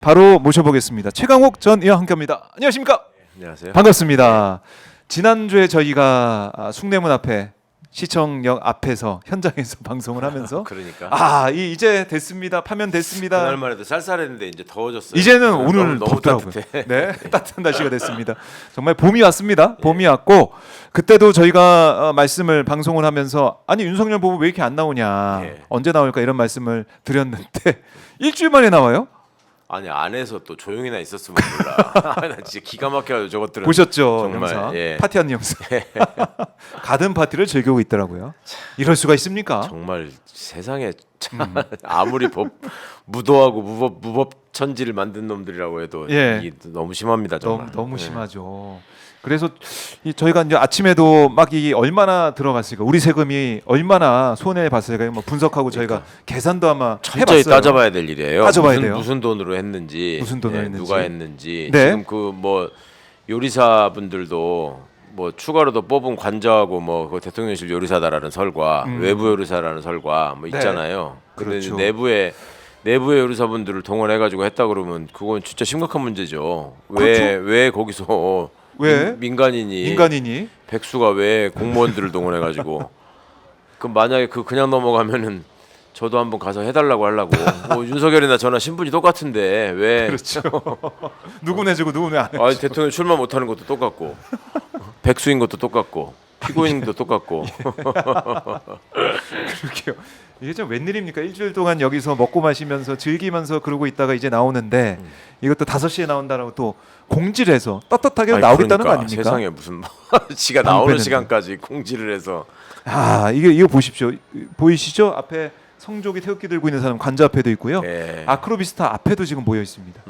바로 모셔보겠습니다. 최강욱 전 의원 함께합니다. 안녕하십니까? 안녕하세요. 반갑습니다. 지난주에 저희가 숭례문 앞에 시청역 앞에서 현장에서 방송을 하면서 그러니까 이제 됐습니다. 파면됐습니다. 그날만 해도 쌀쌀했는데 이제 더워졌어요. 이제는 오늘 너무 덥더라고요. 따뜻해. 네, 따뜻한 날씨가 됐습니다. 정말 봄이 왔습니다. 봄이 왔고 그때도 저희가 말씀을 방송을 하면서 아니 윤석열 보고 왜 이렇게 안 나오냐, 언제 나올까 이런 말씀을 드렸는데 일주일 만에 나와요? 아니 안에서 또 조용히나 있었으면 몰라. 나 진짜 기가 막혀가지고 저것들은 보셨죠? 정말, 영상 예. 파티한 영상. 가든 파티를 즐기고 있더라고요. 이럴 수가 있습니까? 정말 세상에 참 아무리 무도하고 무법천지를 만든 놈들이라고 해도 예. 이게 너무 심합니다 정말. 너무 예. 심하죠. 그래서 저희가 이제 아침에도 막 이 얼마나 들어갔을까, 우리 세금이 얼마나 손해 봤을까, 뭐 분석하고 저희가 계산도 아마 철저히 해봤어요. 따져봐야 될 일이에요. 따져봐야 돼요. 무슨 돈으로 했는지, 무슨 돈으로 했는지. 누가 했는지. 네. 지금 그 뭐 요리사분들도 뭐 추가로도 뽑은 관저하고 뭐 그 대통령실 요리사다라는 설과 외부 요리사라는 설과 뭐 네. 있잖아요. 근데 그렇죠. 내부의 요리사분들을 동원해가지고 했다 그러면 그건 진짜 심각한 문제죠. 그렇죠. 왜 거기서 왜? 민간인이 백수가 왜 공무원들을 동원해가지고 그 만약에 그냥 넘어가면은 저도 한번 가서 해달라고 하려고. 뭐 윤석열이나 저나 신분이 똑같은데 왜? 그렇죠. 누구 내주고 누구 안 해. 아니 대통령 출마 못하는 것도 똑같고 백수인 것도 똑같고 피고인도 똑같고. 그렇게요. 이게 좀 웬일입니까? 일주일 동안 여기서 먹고 마시면서 즐기면서 그러고 있다가 이제 나오는데 이것도 5시에 나온다라고 또 공지를 해서 떳떳하게 아니, 나오겠다는 거 그러니까 아닙니까? 세상에 무슨 지가 나오는 방패는데. 시간까지 공지를 해서. 이거 보십시오. 보이시죠? 앞에 성조기 태극기 들고 있는 사람 관저 앞에도 있고요. 예. 아크로비스타 앞에도 지금 모여 있습니다.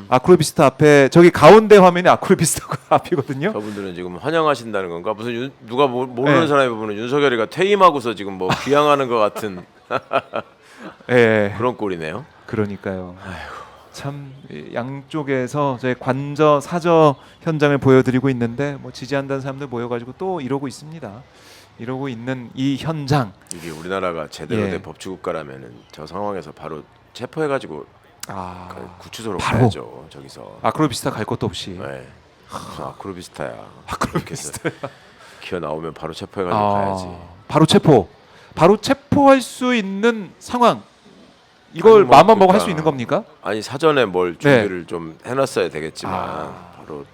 아크로비스타 앞에 저기 가운데 화면이 아크로비스타 앞이거든요. 저분들은 지금 환영하신다는 건가? 무슨 누가 모르는 네. 사람이 보면 윤석열이가 퇴임하고서 지금 뭐 귀향하는 것 같은 예. 그런 꼴이네요. 그러니까요. 참 양쪽에서 저희 관저 사저 현장을 보여드리고 있는데 뭐 지지한다는 사람들 모여가지고 또 이러고 있습니다. 이러고 있는 이 현장. 이게 우리나라가 제대로 예. 된 법치국가라면은 저 상황에서 바로 체포해가지고 구치소로 바로? 가야죠. 저기서. 아크로비스타 갈 것도 없이. 네. 무슨 아크로비스타야. 아크로비스타. 기어 나오면 바로 체포해가지고 가야지. 바로 체포할 수 있는 상황. 이걸 아니, 뭐, 마음만 먹고 그러니까 할 수 있는 겁니까? 아니 사전에 뭘 네. 준비를 좀 해놨어야 되겠지만 바로.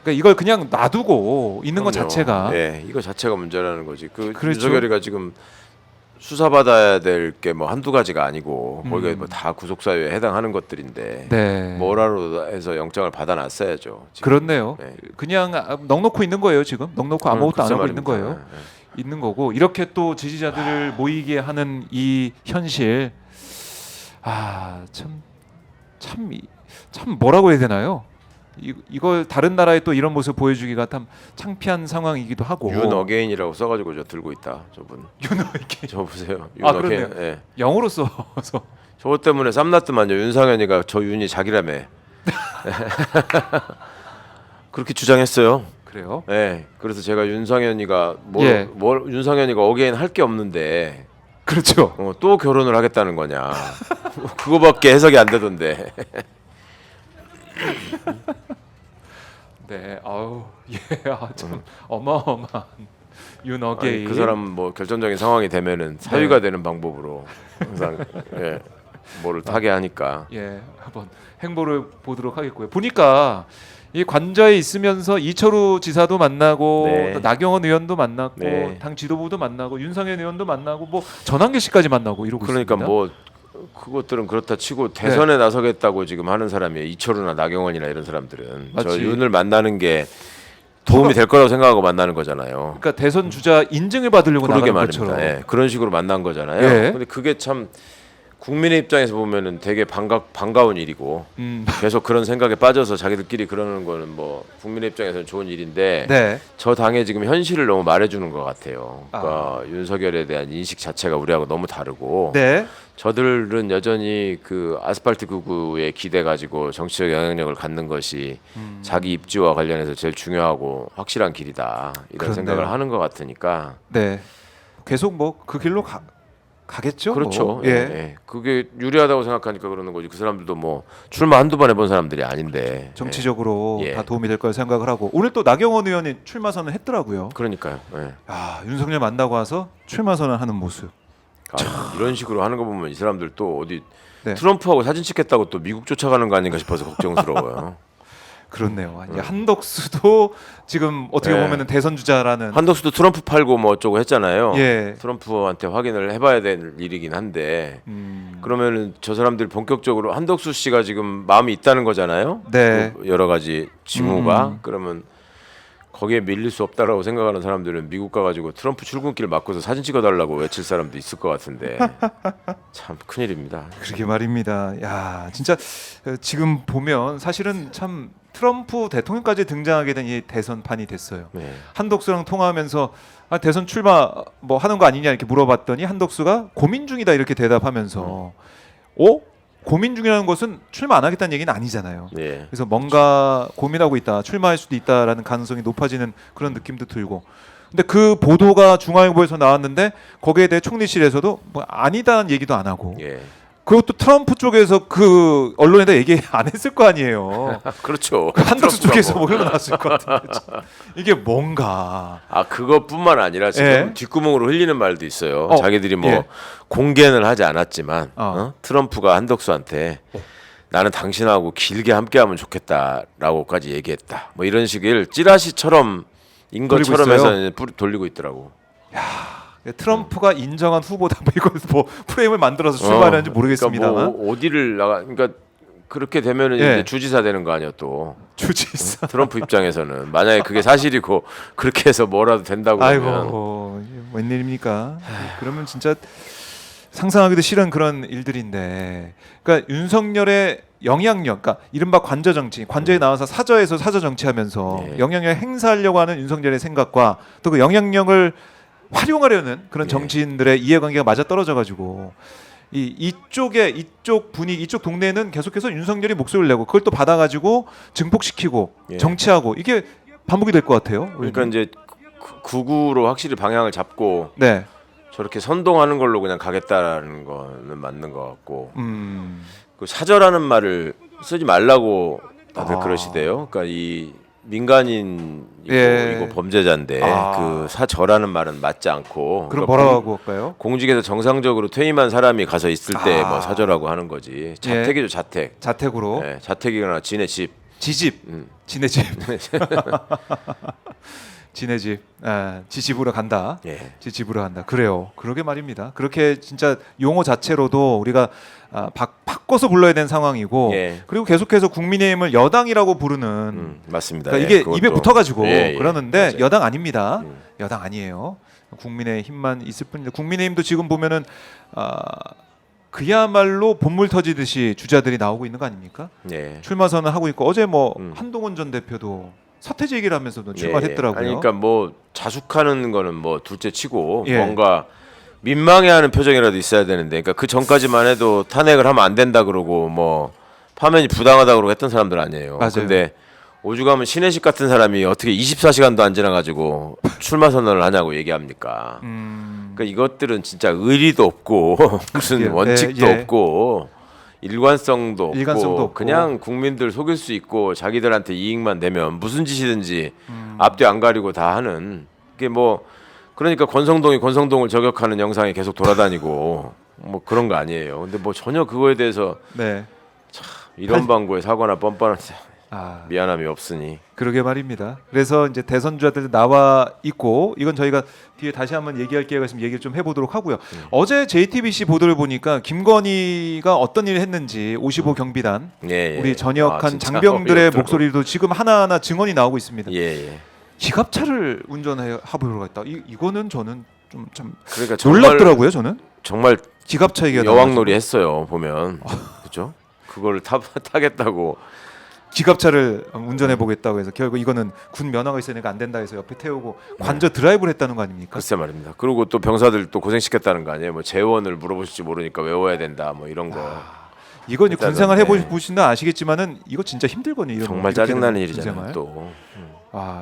그러니까 이걸 그냥 놔두고 있는 것 그럼요. 자체가. 예, 이거 자체가 문제라는 거지. 그렇죠. 윤석열이가 지금 수사받아야 될 게 뭐 한두 가지가 아니고 거기가 뭐 다 구속사유에 해당하는 것들인데 네. 뭐라로 해서 영장을 받아놨어야죠. 지금. 그렇네요. 네. 그냥 넉놓고 있는 거예요 지금. 넉놓고 아무것도 안 글쎄 하고 있는 말입니다. 거예요. 있는 거고 이렇게 또 지지자들을 모이게 하는 이 현실. 참 뭐라고 해야 되나요? 이걸 다른 나라에 또 이런 모습 보여주기가 참 창피한 상황이기도 하고. 윤 어게인이라고 써가지고 저 들고 있다. 저분. 윤 어게인. 저 보세요. 윤 그러네요. 예. 영어로 써서. 저것 때문에 쌈났더만요. 윤상현이가 저 윤이 자기라며. 그렇게 주장했어요. 그래요? 예. 그래서 제가 윤상현이가 예. 윤상현이가 어게인 할 게 없는데 그렇죠. 또 결혼을 하겠다는 거냐. 그거밖에 해석이 안 되던데. 네, 참 어마어마한 윤 어게인. 그 사람 뭐 결정적인 상황이 되면은 사위가 되는 방법으로 항상 뭐를 타게 하니까. 한번 행보를 보도록 하겠고요. 보니까 이 관저에 있으면서 이철우 지사도 만나고 네. 또 나경원 의원도 만났고 네. 당 지도부도 만나고 윤상현 의원도 만나고 뭐 전환기 씨까지 만나고 이러고 그러니까 있습니다. 뭐 그것들은 그렇다 치고 대선에 나서겠다고 지금 하는 사람이에요. 이철우나 나경원이나 이런 사람들은 저 맞지. 윤을 만나는 게 도움이 될 거라고 생각하고 만나는 거잖아요. 그러니까 대선 주자 인증을 받으려고 그러게 나가는 말입니다. 것처럼. 예, 그런 식으로 만난 거잖아요. 예. 근데 그게 참 국민의 입장에서 보면은 되게 반가운 일이고 계속 그런 생각에 빠져서 자기들끼리 그러는 거는 뭐 국민의 입장에서는 좋은 일인데 네. 저 당의 지금 현실을 너무 말해주는 것 같아요. 그러니까 윤석열에 대한 인식 자체가 우리하고 너무 다르고 네. 저들은 여전히 그 아스팔트 극우에 기대 가지고 정치적 영향력을 갖는 것이 자기 입지와 관련해서 제일 중요하고 확실한 길이다 이런 그렇네요. 생각을 하는 것 같으니까 네. 계속 뭐 그 길로 가겠죠. 그렇죠. 뭐. 예. 예. 그게 유리하다고 생각하니까 그러는 거지. 그 사람들도 뭐 출마 한두 번 해본 사람들이 아닌데 정치적으로 예. 다 도움이 될 거라 생각을 하고 오늘 또 나경원 의원이 출마 선언했더라고요. 그러니까요. 예. 윤석열 만나고 와서 출마 선언하는 모습. 이런 식으로 하는 거 보면 이 사람들 또 어디 네. 트럼프하고 사진 찍겠다고 또 미국 쫓아가는 거 아닌가 싶어서 걱정스러워요. 그렇네요. 이제 한덕수도 지금 어떻게 네. 보면은 대선 주자라는 한덕수도 트럼프 팔고 뭐 어쩌고 했잖아요. 예. 트럼프한테 확인을 해봐야 될 일이긴 한데 그러면은 저 사람들 본격적으로 한덕수 씨가 지금 마음이 있다는 거잖아요. 네. 그 여러 가지 징후가 그러면 거기에 밀릴 수 없다라고 생각하는 사람들은 미국 가가지고 트럼프 출근길 막고서 사진 찍어달라고 외칠 사람도 있을 것 같은데 참 큰일입니다. 그러게 말입니다. 야, 진짜 지금 보면 사실은 참 트럼프 대통령까지 등장하게 된 이 대선판이 됐어요. 네. 한덕수랑 통화하면서 대선 출마 뭐 하는 거 아니냐 이렇게 물어봤더니 한덕수가 고민 중이다 이렇게 대답하면서 고민 중이라는 것은 출마 안 하겠다는 얘기는 아니잖아요. 네. 그래서 뭔가 고민하고 있다, 출마할 수도 있다라는 가능성이 높아지는 그런 느낌도 들고. 근데 그 보도가 중앙일보에서 나왔는데 거기에 대해 총리실에서도 뭐 아니다는 얘기도 안 하고. 예. 그것도 트럼프 쪽에서 그 언론에다 얘기 안 했을 거 아니에요. 그렇죠. 한덕수 트럼프가 쪽에서 뭐. 뭐 흘러났을 것 같은데 참. 이게 뭔가. 그것뿐만 아니라 지금 예. 뒷구멍으로 흘리는 말도 있어요. 자기들이 뭐 예. 공개는 하지 않았지만 어. 트럼프가 한덕수한테 나는 당신하고 길게 함께하면 좋겠다라고까지 얘기했다. 뭐 이런 식의 찌라시처럼 인 돌리고 것처럼 있어요? 해서 뿌리 돌리고 있더라고. 트럼프가 인정한 후보다 뭐 이걸 뭐 프레임을 만들어서 출마하는지 모르겠습니다만. 그러니까 뭐 어디를 나가? 그러니까 그렇게 되면은 예. 이제 주지사 되는 거 아니야 또. 주지사. 트럼프 입장에서는 만약에 그게 사실이고 그렇게 해서 뭐라도 된다고 그러면 아이고 웬일입니까? 그러면 진짜 상상하기도 싫은 그런 일들인데, 그러니까 윤석열의 영향력, 그러니까 이른바 관저 정치, 관저에 나와서 사저에서 사저 정치하면서 예. 영향력을 행사하려고 하는 윤석열의 생각과 또 그 영향력을 활용하려는 그런 예. 정치인들의 이해관계가 맞아 떨어져가지고 이쪽 분위기, 이쪽 동네는 계속해서 윤석열이 목소리를 내고 그걸 또 받아가지고 증폭시키고 예. 정치하고 이게 반복이 될 것 같아요. 그러니까 이제 구구로 확실히 방향을 잡고 네. 저렇게 선동하는 걸로 그냥 가겠다라는 거는 맞는 것 같고 그 사저라는 말을 쓰지 말라고 다들 그러시대요. 그러니까 이 민간인이고 예. 이거 범죄자인데 그 사저라는 말은 맞지 않고 그럼 그러니까 뭐라고 할까요? 공직에서 정상적으로 퇴임한 사람이 가서 있을 때 뭐 사저라고 하는 거지. 자택이죠, 자택. 자택으로 네, 자택이거나 지네 집. 지집, 지네 집, 지네 집, 지집으로 간다. 예. 지집으로 간다. 그래요. 그러게 말입니다. 그렇게 진짜 용어 자체로도 우리가 바꿔서 불러야 되는 상황이고, 예. 그리고 계속해서 국민의힘을 여당이라고 부르는. 맞습니다. 그러니까 예, 이게 입에 그것도. 붙어가지고 예, 예. 그러는데 맞아요. 여당 아닙니다. 여당 아니에요. 국민의힘만 있을 뿐인데 국민의힘도 지금 보면은 그야말로 본물 터지듯이 주자들이 나오고 있는 거 아닙니까? 예. 출마 선언하고 있고 어제 뭐 한동훈 전 대표도 사퇴 얘기를 하면서도 출마를 했더라고요. 아니, 그러니까 뭐 자숙하는 거는 뭐 둘째치고 예. 뭔가 민망해하는 표정이라도 있어야 되는데, 그러니까 그 전까지만 해도 탄핵을 하면 안 된다 그러고 뭐 파면이 부당하다 그러고 했던 사람들 아니에요. 맞아요. 근데 오죽하면 신혜식 같은 사람이 어떻게 24시간도 안 지나가지고 출마 선언을 하냐고 얘기합니까? 그러니까 이것들은 진짜 의리도 없고 무슨 그러게요. 원칙도 네, 예. 없고 일관성도 일관성도 없고. 그냥 국민들 속일 수 있고 자기들한테 이익만 내면 무슨 짓이든지 앞뒤 안 가리고 다 하는 게 뭐, 그러니까 권성동을 저격하는 영상이 계속 돌아다니고 뭐 그런 거 아니에요. 근데 뭐 전혀 그거에 대해서 네. 이런 방구에 사과나 뻔뻔한 아, 미안함이 없으니. 그러게 말입니다. 그래서 이제 대선 주자들 나와 있고 이건 저희가 뒤에 다시 한번 얘기할 기회가 있으면 얘기를 좀 해보도록 하고요. 어제 JTBC 보도를 보니까 김건희가 어떤 일을 했는지 55 경비단 예, 예. 우리 전역한 진짜 장병들의 어이없더라고. 목소리도 지금 하나하나 증언이 나오고 있습니다. 예, 예. 기갑차를 운전하보러 갔다. 이거는 저는 좀 참 그러니까 정말 놀랍더라고요. 저는 정말 기갑차 얘기가 여왕놀이 했어요 보면. 그죠? 그거를 타겠다고. 기갑차를 운전해 보겠다고 해서 결국 이거는 군 면허가 있으니까 안 된다 해서 옆에 태우고 관저 드라이브를 했다는 거 아닙니까? 글쎄 말입니다. 그리고 또 병사들 또 고생시켰다는 거 아니에요? 뭐 재원을 물어보실지 모르니까 외워야 된다 뭐 이런 거. 이거 이제 군생활 했다던데. 해보시면 아시겠지만은 이거 진짜 힘들거든요. 이런 정말 이렇게 짜증나는 되는 일이잖아요. 군생활. 또.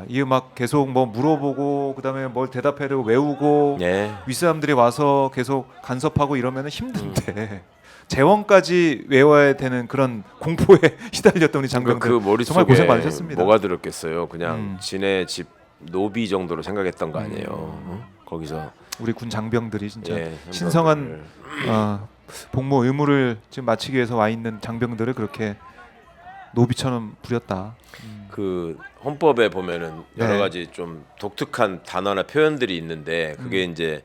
이게 막 계속 뭐 물어보고 그다음에 뭘 대답해야 되고 외우고 예. 윗사람들이 와서 계속 간섭하고 이러면 힘든데 재원까지 외워야 되는 그런 공포에 시달렸던 우리 장병들 그 머릿속에 정말 고생 많으셨습니다. 뭐가 들었겠어요. 그냥 지네 집 노비 정도로 생각했던 거 아니에요. 거기서 우리 군 장병들이 진짜 예, 신성한 복무 의무를 지금 마치기 위해서 와 있는 장병들을 그렇게 노비처럼 부렸다. 그 헌법에 보면은 여러 네. 가지 좀 독특한 단어나 표현들이 있는데 그게 이제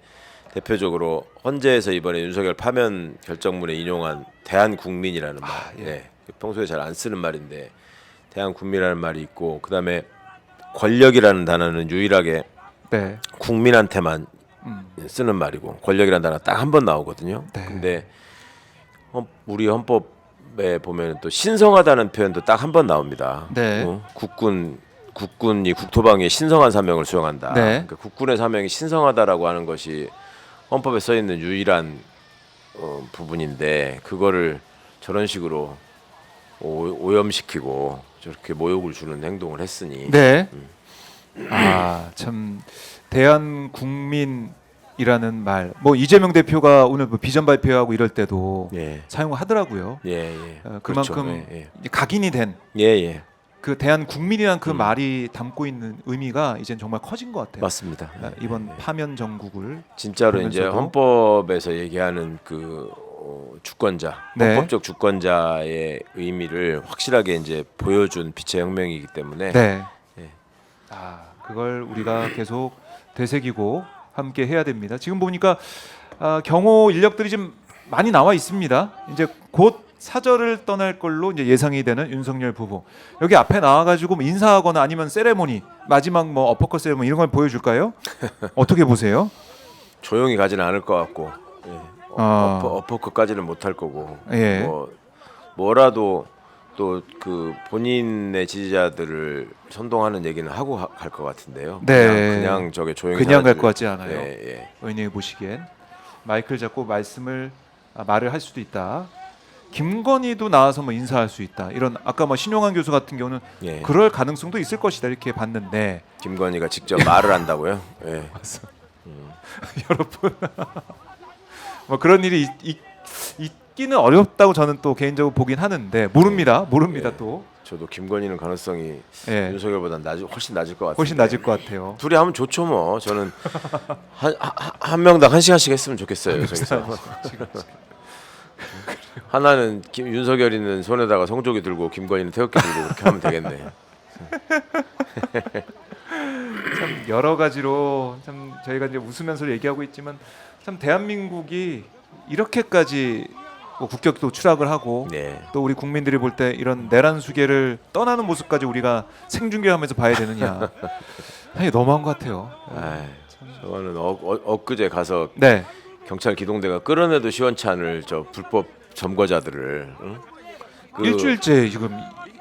대표적으로 헌재에서 이번에 윤석열 파면 결정문에 인용한 대한국민이라는 말. 예. 평소에 잘 안 쓰는 말인데 대한국민이라는 말이 있고 그다음에 권력이라는 단어는 유일하게 네. 국민한테만 쓰는 말이고 권력이라는 단어 딱 한 번 나오거든요. 네. 근데 우리 헌법에 보면 또 신성하다는 표현도 딱 한 번 나옵니다. 네. 국군이 국토방위에 신성한 사명을 수행한다. 네. 그러니까 국군의 사명이 신성하다라고 하는 것이 헌법에 써 있는 유일한 부분인데 그거를 저런 식으로 오염시키고 저렇게 모욕을 주는 행동을 했으니 네. 참 대한국민이라는 말. 뭐 이재명 대표가 오늘 뭐 비전 발표하고 이럴 때도 예. 사용하더라고요. 예. 그만큼 그렇죠. 예. 이제 각인이 된 예. 그 대한국민이란 그 말이 담고 있는 의미가 이젠 정말 커진 것 같아요. 맞습니다. 이번 파면 정국을 진짜로 이제 보면서도. 헌법에서 얘기하는 그 주권자, 네. 헌법적 주권자의 의미를 확실하게 이제 보여준 빛의 혁명이기 때문에 네. 예. 그걸 우리가 계속 되새기고 함께 해야 됩니다. 지금 보니까 경호 인력들이 좀 많이 나와 있습니다. 이제 곧 사절을 떠날 걸로 이제 예상이 되는 윤석열 부부. 여기 앞에 나와가지고 뭐 인사하거나 아니면 세레모니 마지막 뭐 어퍼컷 세레모니 이런 걸 보여줄까요? 어떻게 보세요? 조용히 가지는 않을 것 같고 예. 어퍼컷까지는 못할 거고 예. 뭐라도 또 그 본인의 지지자들을 선동하는 얘기는 하고 갈 것 같은데요. 네. 그냥 저게 조용히 그냥 갈 사라질- 것 같지 않아요. 예. 의원님이 보시기엔 마이크를 잡고 말을 할 수도 있다. 김건희도 나와서 뭐 인사할 수 있다. 이런 아까 뭐 신용환 교수 같은 경우는 예. 그럴 가능성도 있을 것이다 이렇게 봤는데 김건희가 직접 말을 한다고요? 예. 여러분 뭐 그런 일이 있기는 어렵다고 저는 또 개인적으로 보긴 하는데 모릅니다. 예. 또 저도 김건희는 가능성이 예. 윤석열보다 훨씬 낮을 것 같아요. 훨씬 낮을 것 같아요. 둘이 하면 좋죠 뭐. 저는 한 명당 1시간씩 했으면 좋겠어요. 저기서. 하나는 윤석열이는 손에다가 성조기 들고 김건희는 태극기 들고 그렇게 하면 되겠네. 참 여러 가지로 참 저희가 이제 웃으면서 얘기하고 있지만 참 대한민국이 이렇게까지 뭐 국격도 추락을 하고 네. 또 우리 국민들이 볼 때 이런 내란 수계를 떠나는 모습까지 우리가 생중계하면서 봐야 되느냐. 아니 너무한 것 같아요. 저거는 엊그제 가서 네. 경찰 기동대가 끌어내도 시원치 않을 저 불법 점거자들을 일주일째 지금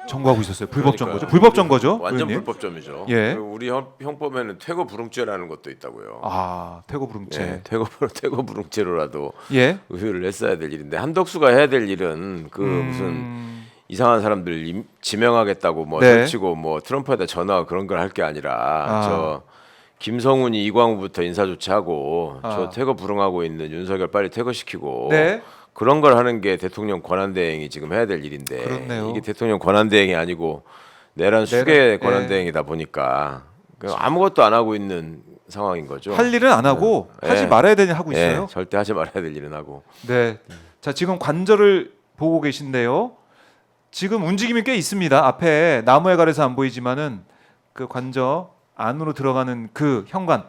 점거하고 있었어요. 불법 그러니까요. 점거죠. 불법 점거죠. 완전 의원님? 불법점이죠. 예. 그리고 우리 형법에는 퇴거 불응죄라는 것도 있다고요. 퇴거 불응죄. 예, 퇴거 불응죄로라도 예. 의회를 했어야 될 일인데 한덕수가 해야 될 일은 그 무슨 이상한 사람들 지명하겠다고 뭐 네. 설치고 뭐 트럼프에다 전화 그런 걸 할 게 아니라 저 김성훈이 이광우부터 인사 조치하고 저 퇴거 불응하고 있는 윤석열 빨리 퇴거시키고 네. 그런 걸 하는 게 대통령 권한대행이 지금 해야 될 일인데 그렇네요. 이게 대통령 권한대행이 아니고 내란 수계 권한대행이다 보니까 아무것도 안 하고 있는 상황인 거죠. 할 일은 안 하고 하지 말아야 되는 하고 있어요. 절대 하지 말아야 될 일은 하고. 네. 자, 지금 관절을 보고 계신데요. 지금 움직임이 꽤 있습니다. 앞에 나무에 가려서 안 보이지만은 그 관저 안으로 들어가는 그 현관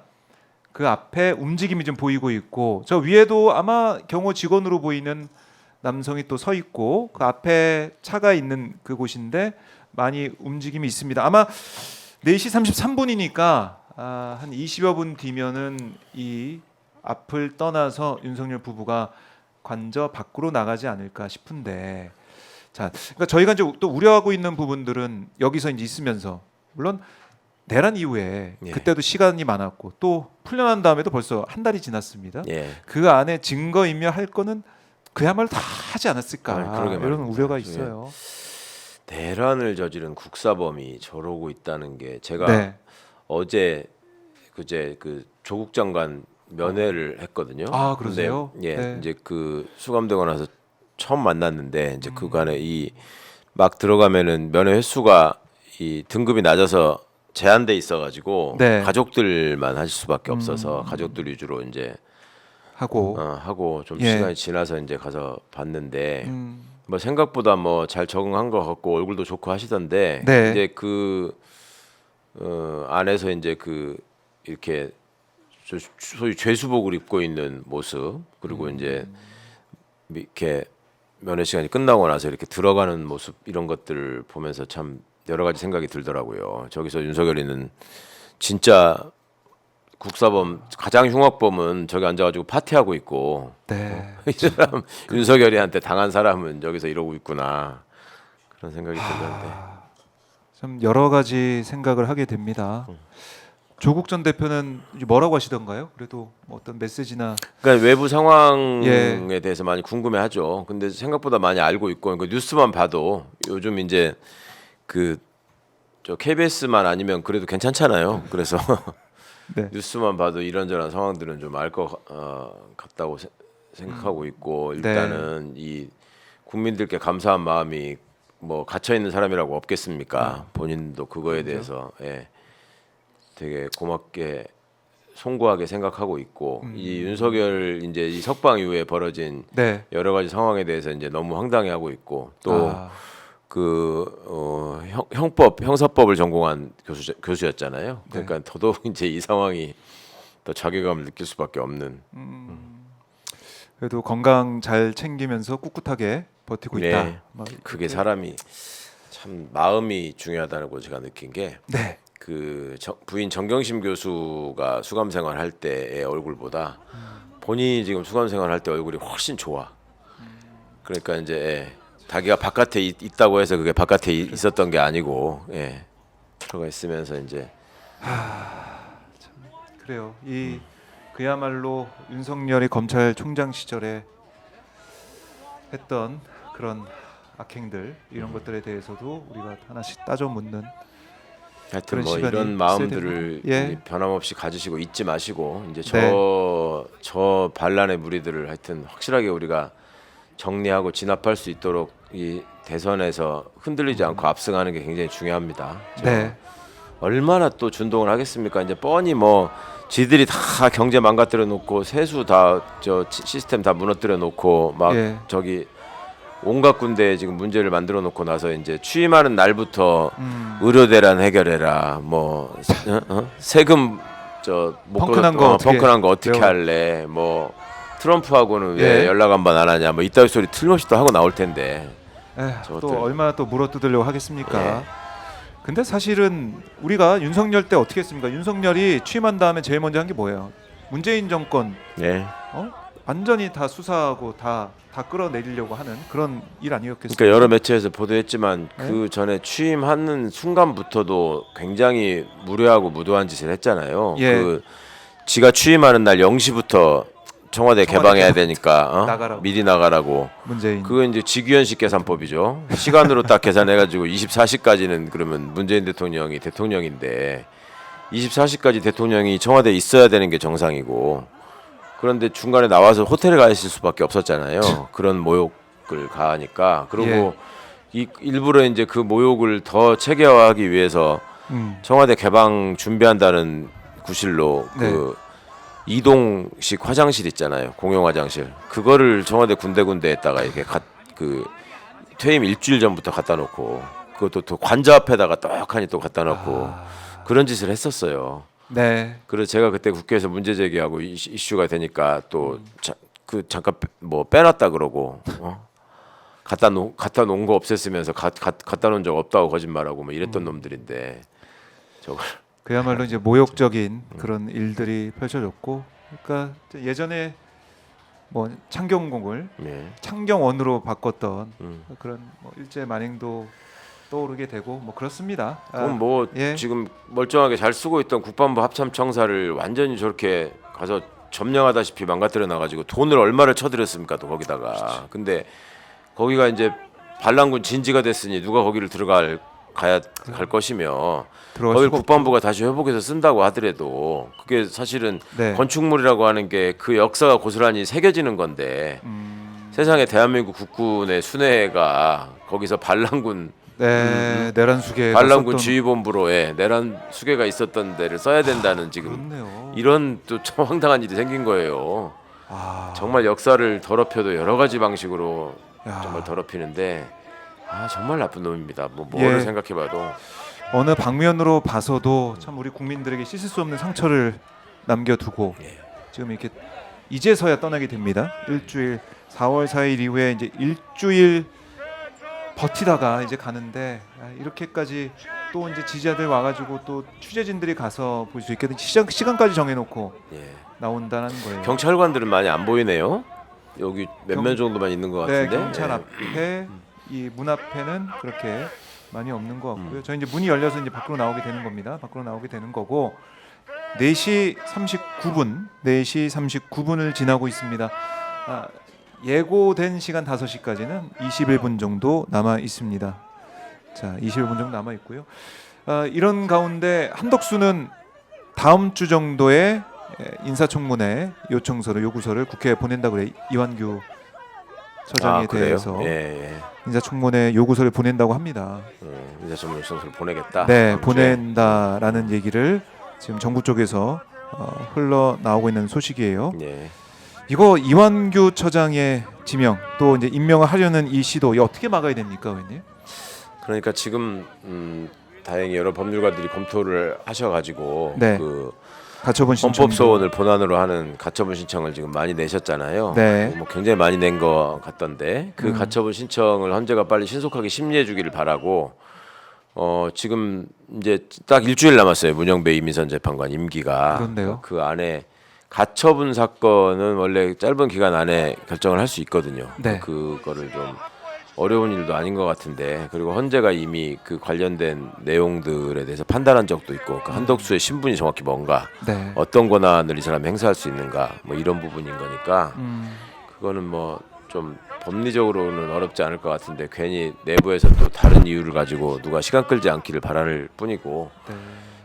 그 앞에 움직임이 좀 보이고 있고 저 위에도 아마 경호 직원으로 보이는 남성이 또 서 있고 그 앞에 차가 있는 그곳인데 많이 움직임이 있습니다. 아마 4시 33분이니까 한 20여 분 뒤면은 이 앞을 떠나서 윤석열 부부가 관저 밖으로 나가지 않을까 싶은데 자, 그러니까 저희가 이제 또 우려하고 있는 부분들은 여기서 이제 있으면서 물론 내란 이후에 예. 그때도 시간이 많았고 또 풀려난 다음에도 벌써 한 달이 지났습니다. 예. 그 안에 증거 인멸할 거는 그야말로 다 하지 않았을까 그러게 이런 말입니다. 우려가 예. 있어요. 대란을 저지른 국사범이 저러고 있다는 게 제가 네. 어제 그제 그 조국 장관 면회를 했거든요. 아, 그러세요? 근데 예, 네. 이제 그 수감되고 나서 처음 만났는데 이제 그간에 이 막 들어가면은 면회 횟수가 이 등급이 낮아서 제한돼 있어가지고 네. 가족들만 하실 수밖에 없어서 가족들 위주로 이제 하고 하고 좀 예. 시간이 지나서 이제 가서 봤는데 음, 뭐 생각보다 뭐 잘 적응한 것 같고 얼굴도 좋고 하시던데 네. 이제 그 안에서 이제 그 이렇게 소위 죄수복을 입고 있는 모습 그리고 이제 이렇게 면회 시간이 끝나고 나서 이렇게 들어가는 모습 이런 것들을 보면서 참 여러 가지 생각이 들더라고요. 저기서 윤석열이는 진짜 국사범 가장 흉악범은 저기 앉아가지고 파티하고 있고 네. 이 사람 윤석열이한테 당한 사람은 여기서 이러고 있구나 그런 생각이 들던데. 참 여러 가지 생각을 하게 됩니다. 조국 전 대표는 뭐라고 하시던가요? 그래도 뭐 어떤 메시지나 그러니까 외부 상황에 예. 대해서 많이 궁금해하죠. 근데 생각보다 많이 알고 있고 그 뉴스만 봐도 요즘 이제 그 저 KBS만 아니면 그래도 괜찮잖아요. 그래서 네. 뉴스만 봐도 이런저런 상황들은 좀 알 것 같다고 생각하고 있고 일단은 이 국민들께 감사한 마음이 뭐 갇혀 있는 사람이라고 없겠습니까? 본인도 그거에 대해서 예, 되게 고맙게 송구하게 생각하고 있고 이 윤석열 이제 이 석방 이후에 벌어진 네. 여러 가지 상황에 대해서 이제 너무 황당해하고 있고 또 형사법을 전공한 교수였잖아요. 그러니까 더더욱 이제 이 상황이 더 자괴감을 느낄 수밖에 없는. 그래도 건강 잘 챙기면서 꿋꿋하게 버티고 네. 있다. 뭐 그게 이렇게. 사람이 참 마음이 중요하다고 제가 느낀 게 네. 그 부인 정경심 교수가 수감 생활할 때의 얼굴보다 본인이 지금 수감 생활할 때 얼굴이 훨씬 좋아. 그러니까 이제 자기가 바깥에 있다고 해서 그게 바깥에 있었던 게 아니고 들어가 있으면서 이제 그래요. 이 그야말로 윤석열이 검찰총장 시절에 했던 그런 악행들 이런 것들에 대해서도 우리가 하나씩 따져 묻는 하여튼 그런 뭐 시간이 이런 있어야 마음들을 됩니다. 예. 이제 변함없이 가지시고 잊지 마시고 이제 네. 저 반란의 무리들을 하여튼 확실하게 우리가 정리하고 진압할 수 있도록 이 대선에서 흔들리지 않고 압승하는 게 굉장히 중요합니다. 네. 얼마나 또 준동을 하겠습니까? 이제 뻔히 뭐 지들이 다 경제 망가뜨려 놓고 세수 다 저 시스템 다 무너뜨려 놓고 막 예. 저기 온갖 군데에 지금 문제를 만들어 놓고 나서 이제 취임하는 날부터 의료 대란 해결해라. 뭐 세금 펑크난 거 어떻게 펑크난 거 어떻게 외워. 할래? 뭐 트럼프하고는 왜 예. 연락 한 번 안 하냐? 뭐 이따위 소리 틀림없이 또 하고 나올 텐데. 또 저것들. 얼마나 또 물어뜯으려고 하겠습니까? 예. 근데 사실은 우리가 윤석열 때 어떻게 했습니까? 윤석열이 취임한 다음에 제일 먼저 한 게 뭐예요? 문재인 정권 네. 완전히 다 수사하고 다 끌어내리려고 하는 그런 일 아니었겠습니까? 그러니까 여러 매체에서 보도했지만 네? 그 전에 취임하는 순간부터도 굉장히 무례하고 무도한 짓을 했잖아요. 예. 그 지가 취임하는 날 0시부터 청와대 개방해야 되니까 나가라고. 미리 나가라고. 문재인. 그거 이제 지규현식 계산법이죠. 시간으로 딱 계산해가지고 24시까지는 그러면 문재인 대통령이 대통령인데 24시까지 대통령이 청와대에 있어야 되는 게 정상이고 그런데 중간에 나와서 호텔에 가 있을 수밖에 없었잖아요. 그런 모욕을 가하니까 그리고 일부러 이제 그 모욕을 더 체계화하기 위해서 청와대 개방 준비한다는 구실로 그 이동식 화장실 있잖아요. 공용 화장실. 그거를 청와대 군데군데에다가 이렇게 그 퇴임 일주일 전부터 갖다 놓고 그것도 또 관저 앞에다가 떡하니 또 갖다 놓고 그런 짓을 했었어요. 네. 그래서 제가 그때 국회에서 문제 제기하고 이슈가 되니까 또 잠깐 뭐 빼놨다 그러고 갖다 놓은 거 없앴으면서 갖다 놓은 적 없다고 거짓말하고 뭐 이랬던 놈들인데 저걸 그야말로 이제 모욕적인 그런 일들이 펼쳐졌고, 그러니까 예전에 뭐 창경공을 창경원으로 바꿨던 그런 뭐 일제 만행도 떠오르게 되고 뭐 그렇습니다. 그럼 뭐 지금 멀쩡하게 잘 쓰고 있던 국방부 합참청사를 완전히 저렇게 가서 점령하다시피 망가뜨려 놔가지고 돈을 얼마를 쳐들였습니까 또 거기다가. 그렇죠. 근데 거기가 이제 반란군 진지가 됐으니 누가 거기를 갈 것이며 들어갈 거기를 수가 국방부가 다시 회복해서 쓴다고 하더라도 그게 사실은 네. 건축물이라고 하는 게 그 역사가 고스란히 새겨지는 건데 세상에 대한민국 국군의 순회가 거기서 반란군 내란 수계 반란군 지휘본부로에 내란 수계가 있었던 데를 써야 된다는 지금 그렇네요. 이런 또 참 황당한 일이 생긴 거예요. 정말 역사를 더럽혀도 여러 가지 방식으로 정말 더럽히는데 정말 나쁜 놈입니다. 뭐를 예. 생각해봐도 어느 방면으로 봐서도 참 우리 국민들에게 씻을 수 없는 상처를 남겨두고 지금 이렇게 이제서야 떠나게 됩니다. 일주일 4월 4일 이후에 이제 일주일 버티다가 이제 가는데 이렇게까지 또 이제 지지자들 와가지고 또 취재진들이 가서 볼 수 있게 된 시간까지 정해놓고 나온다는 거예요. 경찰관들은 많이 안 보이네요. 여기 몇 명 정도만 있는 것 네, 같은데. 경찰 앞에 이 문 앞에는 그렇게 많이 없는 것 같고요. 저희 이제 문이 열려서 이제 밖으로 나오게 되는 겁니다. 밖으로 나오게 되는 거고 4시 39분을 지나고 있습니다. 예고된 시간 5시까지는 21분 정도 남아 있습니다. 자, 21분 정도 남아 있고요. 이런 가운데 한덕수는 다음 주 정도에 인사청문회 요구서를 국회에 보낸다고 그래요. 이완규 처장에 대해서 인사청문회 요구서를 보낸다고 합니다. 인사청문회 요구서를 보내겠다. 네, 보낸다라는 얘기를 지금 정부 쪽에서 흘러나오고 있는 소식이에요. 이거 이완규 처장의 지명 또 이제 임명을 하려는 이 시도 이거 어떻게 막아야 됩니까, 의원님? 그러니까 지금 다행히 여러 법률가들이 검토를 하셔가지고 그 가처분 신청 헌법소원을 본안으로 하는 가처분 신청을 지금 많이 내셨잖아요. 네. 뭐 굉장히 많이 낸 것 같던데 그 가처분 신청을 헌재가 빨리 신속하게 심리해주기를 바라고 지금 이제 딱 일주일 남았어요. 문영배 이민선 재판관 임기가. 그런데요. 그 안에 가처분 사건은 원래 짧은 기간 안에 결정을 할 수 있거든요. 네. 그거를 좀 어려운 일도 아닌 것 같은데 그리고 헌재가 이미 그 관련된 내용들에 대해서 판단한 적도 있고 그 한덕수의 신분이 정확히 뭔가 어떤 권한을 이 사람이 행사할 수 있는가 뭐 이런 부분인 거니까 그거는 뭐 좀 법리적으로는 어렵지 않을 것 같은데 괜히 내부에서 또 다른 이유를 가지고 누가 시간 끌지 않기를 바랄 뿐이고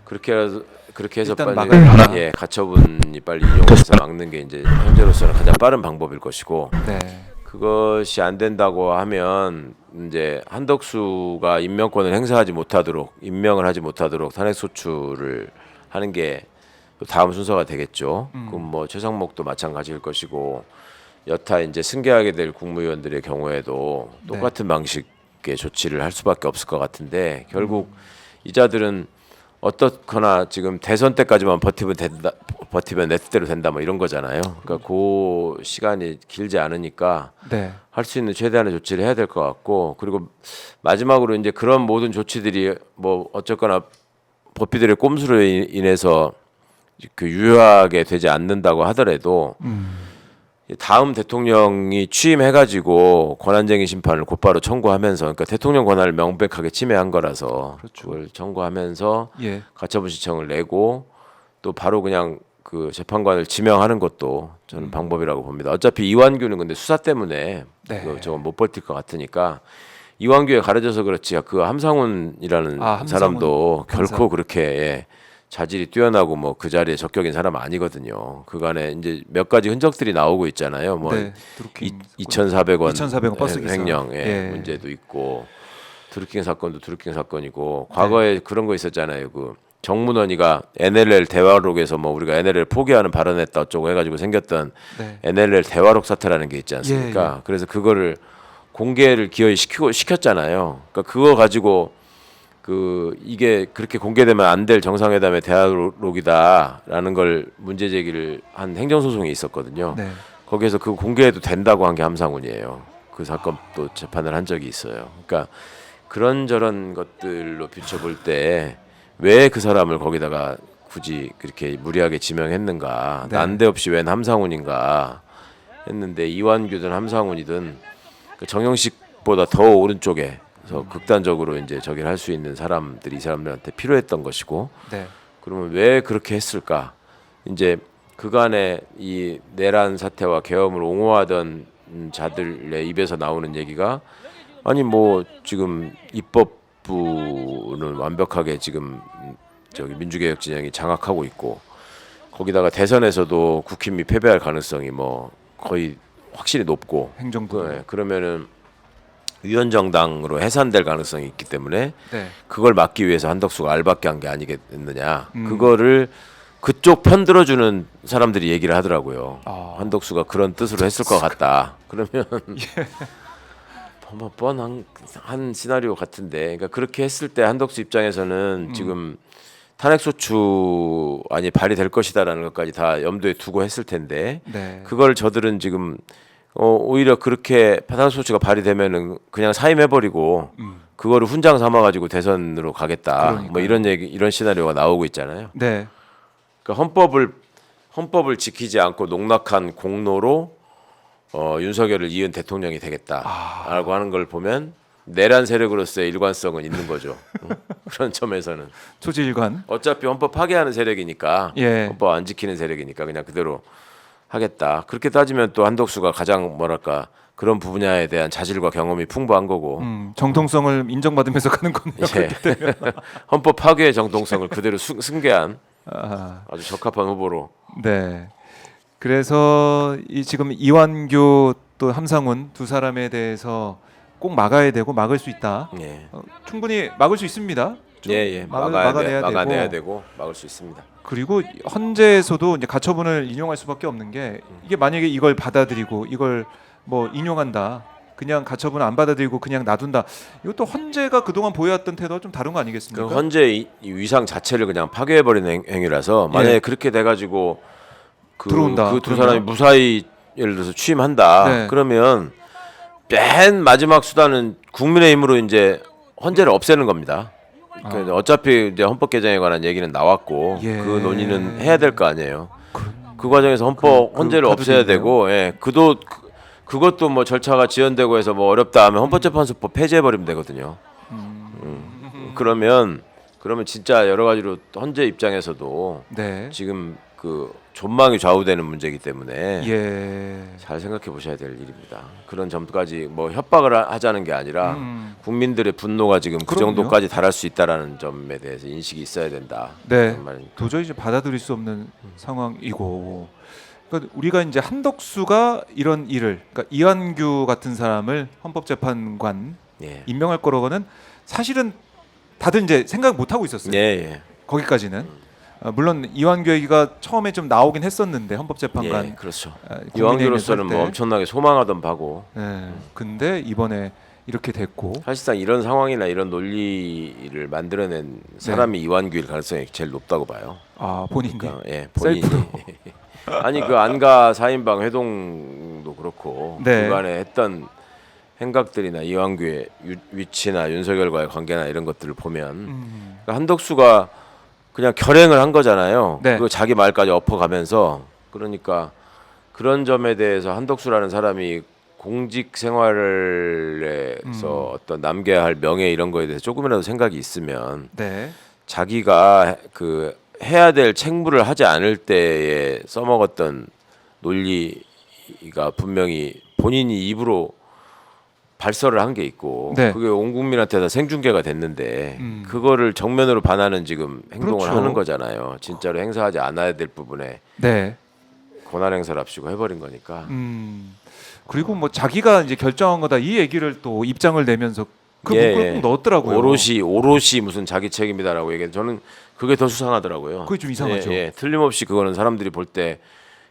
그렇게 해서 빨리 가처분이 빨리 이용해서 막는 게 이제 현재로서는 가장 빠른 방법일 것이고 그것이 안 된다고 하면 이제 한덕수가 임명권을 행사하지 못하도록 임명을 하지 못하도록 탄핵 소추를 하는 게 다음 순서가 되겠죠. 그럼 뭐 최상목도 마찬가지일 것이고 여타 이제 승계하게 될 국무위원들의 경우에도 똑같은 방식의 조치를 할 수밖에 없을 것 같은데 결국 이자들은 어떻거나 지금 대선 때까지만 버티면 내 뜻대로 된다 뭐 이런 거잖아요. 그러니까 그 시간이 길지 않으니까 할 수 있는 최대한의 조치를 해야 될 것 같고 그리고 마지막으로 이제 그런 모든 조치들이 뭐 어쨌거나 법비들의 꼼수로 인해서 그 유효하게 되지 않는다고 하더라도 다음 대통령이 취임해가지고 권한쟁의 심판을 곧바로 청구하면서 그러니까 대통령 권한을 명백하게 침해한 거라서 그걸 청구하면서 가처분 신청을 내고 또 바로 그냥 그 재판관을 지명하는 것도 저는 방법이라고 봅니다. 어차피 이완규는 근데 수사 때문에 저건 못 버틸 것 같으니까 이완규에 가려져서 그렇지 그 함상훈이라는 사람도 결코 그렇게 자질이 뛰어나고 뭐 그 자리에 적격인 사람은 아니거든요. 그간에 이제 몇 가지 흔적들이 나오고 있잖아요. 뭐 2,400원 버스 횡령 문제도 있고 드루킹 사건도 드루킹 사건이고 과거에 그런 거 있었잖아요. 그 정문원이가 NLL 대화록에서 뭐 우리가 NLL 포기하는 발언했다 어쩌고 해가지고 생겼던 NLL 대화록 사태라는 게 있지 않습니까? 그래서 그거를 공개를 기어이 시켰잖아요. 그러니까 그거 가지고 그 이게 그렇게 공개되면 안 될 정상회담의 대화록이다라는 걸 문제 제기를 한 행정소송이 있었거든요. 거기에서 그 공개해도 된다고 한 게 함상훈이에요. 그 사건도 재판을 한 적이 있어요. 그러니까 그런저런 것들로 비춰볼 때 왜 그 사람을 거기다가 굳이 그렇게 무리하게 지명했는가 난데없이 웬 함상훈인가 했는데 이완규든 함상훈이든 그 정영식보다 더 오른쪽에 그래서 극단적으로 이제 저기를 할 수 있는 사람들이 이 사람들한테 필요했던 것이고 그러면 왜 그렇게 했을까? 이제 그간에 이 내란 사태와 계엄을 옹호하던 자들의 입에서 나오는 얘기가 아니 뭐 지금 입법부는 완벽하게 지금 저기 민주개혁 진영이 장악하고 있고 거기다가 대선에서도 국힘이 패배할 가능성이 뭐 거의 확실히 높고 행정부. 네, 그러면은 위헌정당으로 해산될 가능성이 있기 때문에 네. 그걸 막기 위해서 한덕수가 알박기 한 게 아니겠느냐. 그거를 그쪽 편 들어주는 사람들이 얘기를 하더라고요. 한덕수가 그런 뜻으로 했을 것 같다. 그러면 뭐 뻔한 한 시나리오 같은데, 그러니까 그렇게 했을 때 한덕수 입장에서는 지금 탄핵소추안이 발의될 것이다라는 것까지 다 염두에 두고 했을 텐데, 네. 그걸 저들은 지금 오히려 그렇게 탄핵소추가 발의되면은 그냥 사임해버리고 그거를 훈장 삼아가지고 대선으로 가겠다. 그러니까요. 뭐 이런 얘기, 이런 시나리오가 나오고 있잖아요. 네. 그러니까 헌법을 지키지 않고 농락한 공로로 윤석열을 이은 대통령이 되겠다라고 하는 걸 보면 내란 세력으로서의 일관성은 있는 거죠. 그런 점에서는 초지일관. 어차피 헌법 파괴하는 세력이니까 예. 헌법 안 지키는 세력이니까 그냥 그대로 하겠다. 그렇게 따지면 또 한덕수가 가장 뭐랄까 그런 분야에 대한 자질과 경험이 풍부한 거고 정통성을 인정받으면서 가는 거네요. 예. 헌법 파괴의 정통성을 그대로 승계한 아, 아주 적합한 후보로. 네. 그래서 이 지금 이완규 또 함상훈 두 사람에 대해서 꼭 막아야 되고 막을 수 있다. 예. 충분히 막을 수 있습니다. 좀 예. 막아내야 되고 막을 수 있습니다. 그리고 헌재에서도 이제 가처분을 인용할 수밖에 없는 게 이게 만약에 이걸 받아들이고 이걸 뭐 인용한다. 그냥 가처분 안 받아들이고 그냥 놔둔다. 이것도 헌재가 그동안 보여왔던 태도가 좀 다른 거 아니겠습니까? 그 헌재 이 위상 자체를 그냥 파괴해버리는 행위라서 만약에 예. 그렇게 돼가지고 들어온다. 그 두 그러면? 사람이 무사히 예를 들어서 취임한다. 네. 그러면 맨 마지막 수단은 국민의힘으로 이제 헌재를 없애는 겁니다. 그러니까 어차피 이제 헌법 개정에 관한 얘기는 나왔고 예. 그 논의는 해야 될 거 아니에요. 그 과정에서 헌재를 카드도 없애야 있네요. 되고, 예, 그것도 뭐 절차가 지연되고 해서 뭐 어렵다 하면 헌법재판소법 폐지해 버리면 되거든요. 그러면 진짜 여러 가지로 헌재 입장에서도 네. 지금 그 존망이 좌우되는 문제이기 때문에 예. 잘 생각해 보셔야 될 일입니다. 그런 점까지 뭐 협박을 하자는 게 아니라 국민들의 분노가 지금 그 그럼요. 정도까지 달할 수 있다라는 점에 대해서 인식이 있어야 된다. 네. 그런 말이니까. 도저히 이제 받아들일 수 없는 상황이고. 그러니까 우리가 이제 한덕수가 이런 일을, 그러니까 이완규 같은 사람을 헌법재판관 예. 임명할 거라고는 사실은 다들 이제 생각 못 하고 있었어요. 예. 거기까지는. 물론 이완규 얘기가 처음에 좀 나오긴 했었는데 헌법재판관. 예, 그렇죠. 국민의힘에서 이완규로서는 할 때. 뭐 엄청나게 소망하던 바고 네. 근데 이번에 이렇게 됐고. 사실상 이런 상황이나 이런 논리를 만들어낸 사람이 이완규일 가능성이 제일 높다고 봐요. 아 본인이. 그러니까, 예, 본인이. 아니 그 안가 4인방 회동도 그렇고 네. 그간에 했던 행각들이나 이완규의 위치나 윤석열과의 관계나 이런 것들을 보면 그러니까 한덕수가 그냥 결행을 한 거잖아요. 네. 그 자기 말까지 엎어가면서 그러니까 그런 점에 대해서 한덕수라는 사람이 공직 생활에서 어떤 남겨야 할 명예 이런 거에 대해서 조금이라도 생각이 있으면 네. 자기가 그 해야 될 책무를 하지 않을 때에 써먹었던 논리가 분명히 본인이 입으로 발설을 한 게 있고 네. 그게 온 국민한테 다 생중계가 됐는데 그거를 정면으로 반하는 지금 행동을 그렇죠. 하는 거잖아요. 진짜로 행사하지 않아야 될 부분에 네. 권한 행사를 앞시고 해버린 거니까. 그리고 뭐 자기가 이제 결정한 거다 이 얘기를 또 입장을 내면서 그 예, 문구를 예. 꼭 넣었더라고요. 오롯이 무슨 자기 책임이다라고 얘기해. 저는 그게 더 수상하더라고요. 그게 좀 이상하죠. 예. 틀림없이 그거는 사람들이 볼 때